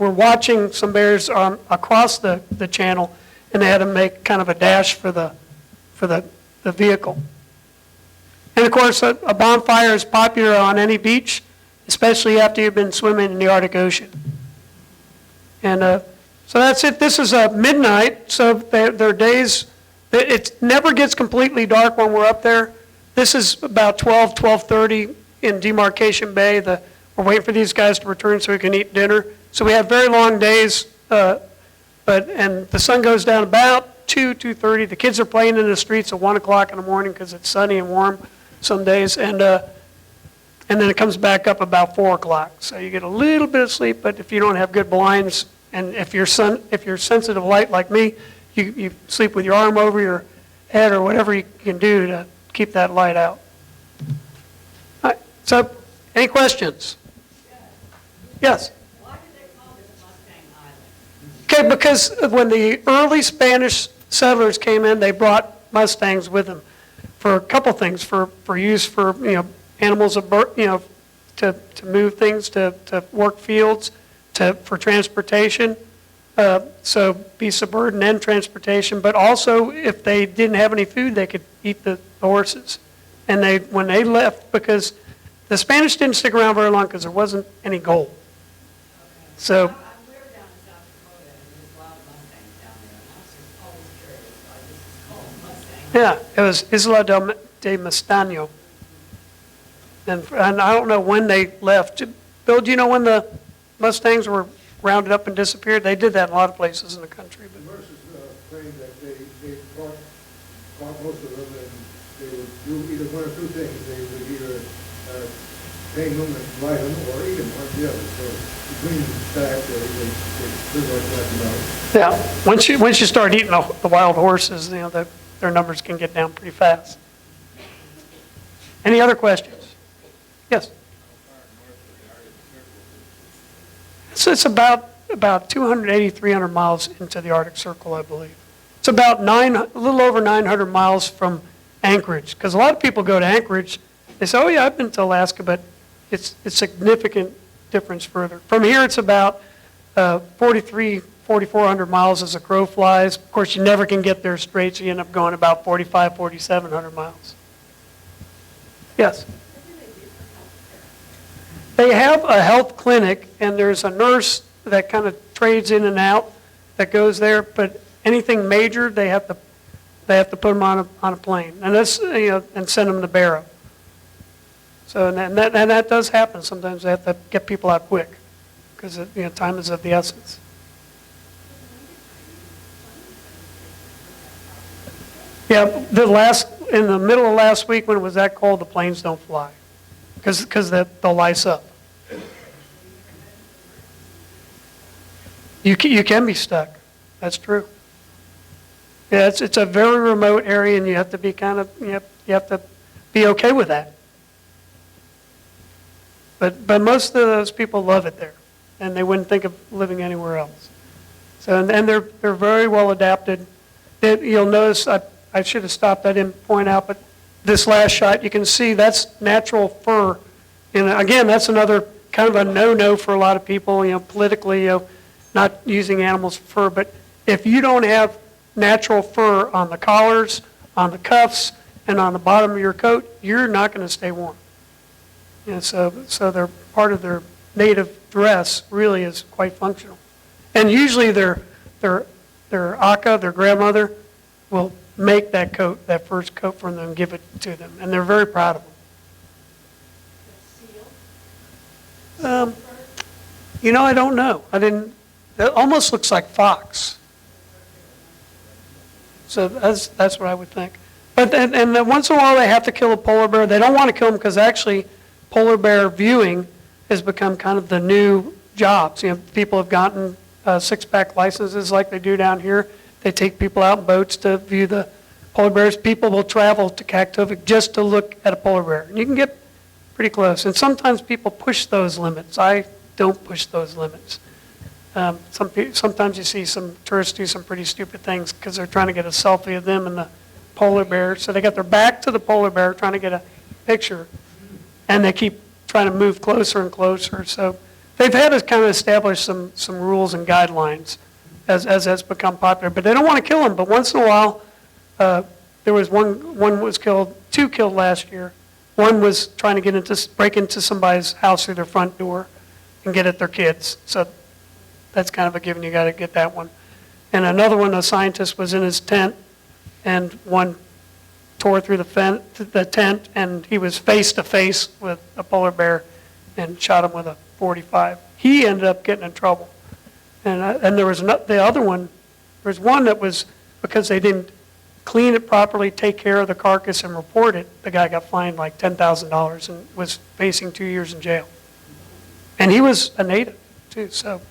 watching some bears across the channel, and they had to make kind of a dash for the vehicle. And of course, a bonfire is popular on any beach, especially after you've been swimming in the Arctic Ocean. And so that's it. This is midnight, so their days, it never gets completely dark when we're up there. This is about 12:30 in Demarcation Bay. We're waiting for these guys to return so we can eat dinner. So we have very long days, and the sun goes down about 2:30. The kids are playing in the streets at 1 o'clock in the morning because it's sunny and warm some days, and then it comes back up about 4 o'clock. So you get a little bit of sleep, but if you don't have good blinds, and if you're sensitive light like me, you sleep with your arm over your head or whatever you can do to keep that light out. All right, so any questions? Yes? Why did they call this Mustang Island? Okay, because when the early Spanish settlers came in, they brought Mustangs with them for a couple things, for use for animals to move things, to work fields, for transportation. So beasts of burden and transportation, but also if they didn't have any food, they could eat the horses. And when they left, because the Spanish didn't stick around very long because there wasn't any gold. So. We were down in South Dakota, and there's wild Mustangs down there, and I was just always curious why this is called Mustang. Yeah, it was Isla de Mustang. And I don't know when they left. Bill, do you know when the Mustangs were rounded up and disappeared? They did that in a lot of places in the country. The nurses claim that they caught most of them, and they would do either one or two things. They would either hang them and light them, or eat them, one or the other. So between that, they pretty much let them out. Yeah, once you start eating the wild horses, their numbers can get down pretty fast. Any other questions? Yes. So it's about 280, 300 miles into the Arctic Circle, I believe. It's about a little over 900 miles from Anchorage, because a lot of people go to Anchorage. They say, "Oh yeah, I've been to Alaska," but it's significant difference further. From here, it's about 4,400 miles as a crow flies. Of course, you never can get there straight, so you end up going about 4,700 miles. Yes. They have a health clinic, and there's a nurse that kind of trades in and out that goes there, but anything major, they have to put them on a plane, and and send them to Barrow. So, and that does happen. Sometimes they have to get people out quick because, time is of the essence. Yeah, in the middle of last week when it was that cold, the planes don't fly because they'll ice up. You can be stuck. That's true. Yeah, it's a very remote area, and you have to be you have to be okay with that. But most of those people love it there, and they wouldn't think of living anywhere else. So and they're very well adapted. You'll notice I should have stopped. I didn't point out, but this last shot you can see that's natural fur, and again that's another kind of a no-no for a lot of people. Politically, not using animals for fur. But if you don't have natural fur on the collars, on the cuffs, and on the bottom of your coat, you're not going to stay warm. So they're part of their native dress really is quite functional. And usually their akka, their grandmother, will make that coat, that first coat for them and give it to them. And they're very proud of them. I don't know. It almost looks like fox. So that's what I would think. But and then once in a while they have to kill a polar bear. They don't want to kill them because actually polar bear viewing has become kind of the new job. People have gotten six-pack licenses like they do down here. They take people out in boats to view the polar bears. People will travel to Kaktovik just to look at a polar bear. And you can get pretty close. And sometimes people push those limits. I don't push those limits. Sometimes you see some tourists do some pretty stupid things because they're trying to get a selfie of them and the polar bear. So they got their back to the polar bear trying to get a picture, and they keep trying to move closer and closer. So they've had to kind of establish some rules and guidelines as that's become popular. But they don't want to kill them. But once in a while, there was one was killed, two killed last year. One was trying to break into somebody's house through their front door and get at their kids. So that's kind of a given. You got to get that one. And another one, a scientist was in his tent, and one tore through the tent, and he was face to face with a polar bear and shot him with a .45. He ended up getting in trouble. And there was the other one. There was one that was because they didn't clean it properly, take care of the carcass, and report it. The guy got fined like $10,000 and was facing 2 years in jail. And he was a native too. So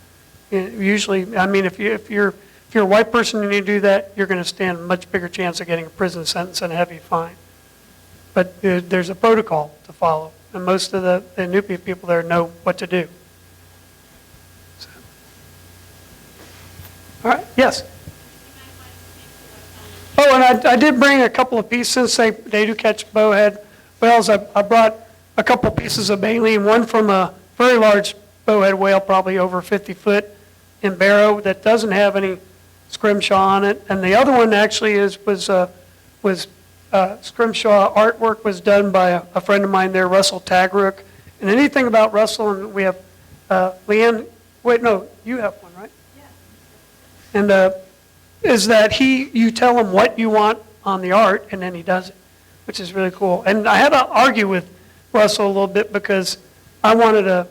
usually, I mean, if you're a white person and you do that, you're going to stand a much bigger chance of getting a prison sentence and a heavy fine. But there's a protocol to follow, and most of the new people there know what to do. So. All right, yes? Oh, and I did bring a couple of pieces. They do catch bowhead whales. I brought a couple pieces of baleen, one from a very large bowhead whale, probably over 50 foot in Barrow, that doesn't have any scrimshaw on it. And the other one actually was scrimshaw artwork was done by a friend of mine there, Russell Tagrook. And anything about Russell, and we have Leanne, wait, no, you have one, right? Yeah. And is that you tell him what you want on the art, and then he does it, which is really cool. And I had to argue with Russell a little bit because I wanted a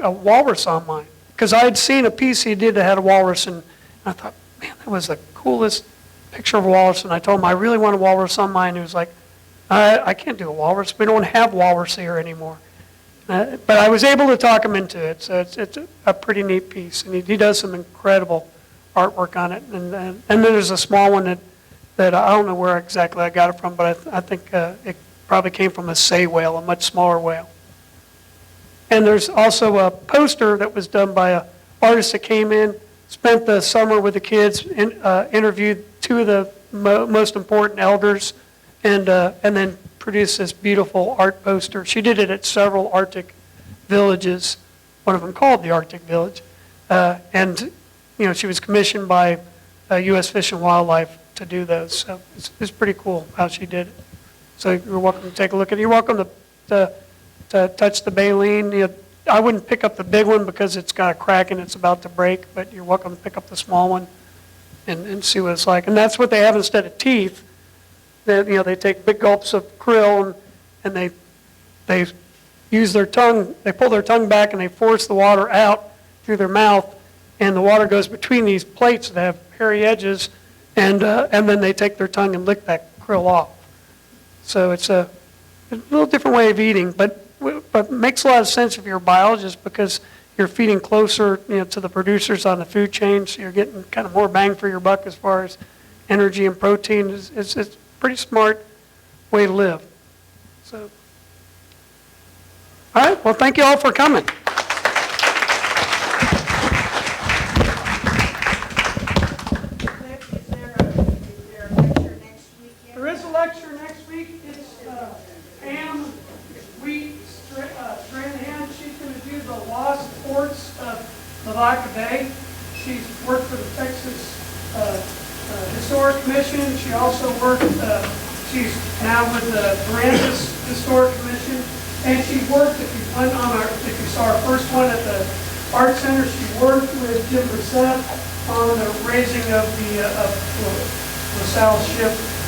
walrus on mine. Because I had seen a piece he did that had a walrus, and I thought, man, that was the coolest picture of a walrus. And I told him, I really want a walrus on mine. He was like, I can't do a walrus. We don't have walrus here anymore. But I was able to talk him into it, so it's a pretty neat piece. And he does some incredible artwork on it. And then there's a small one that I don't know where exactly I got it from, but I think it probably came from a sei whale, a much smaller whale. And there's also a poster that was done by an artist that came in, spent the summer with the kids, interviewed two of the most important elders, and then produced this beautiful art poster. She did it at several Arctic villages, one of them called the Arctic Village. And she was commissioned by U.S. Fish and Wildlife to do those. So it's pretty cool how she did it. So you're welcome to take a look at it. You're welcome to touch the baleen. I wouldn't pick up the big one because it's got a crack and it's about to break, but you're welcome to pick up the small one and see what it's like. And that's what they have instead of teeth. They take big gulps of krill and they use their tongue, they pull their tongue back and they force the water out through their mouth, and the water goes between these plates that have hairy edges, and then they take their tongue and lick that krill off. So it's a little different way of eating, but makes a lot of sense if you're a biologist, because you're feeding closer, to the producers on the food chain, so you're getting kind of more bang for your buck as far as energy and protein. It's a pretty smart way to live. So, all right, well, thank you all for coming. There is a lecture next week. It's Pam Stranahan. She's going to do the lost ports of Lavaca Bay. She's worked for the Texas Historic Commission. She also worked, she's now with the Aransas Historic Commission. And she worked, if you saw our first one at the Art Center, she worked with Jim Brissett on the raising of the LaSalle ship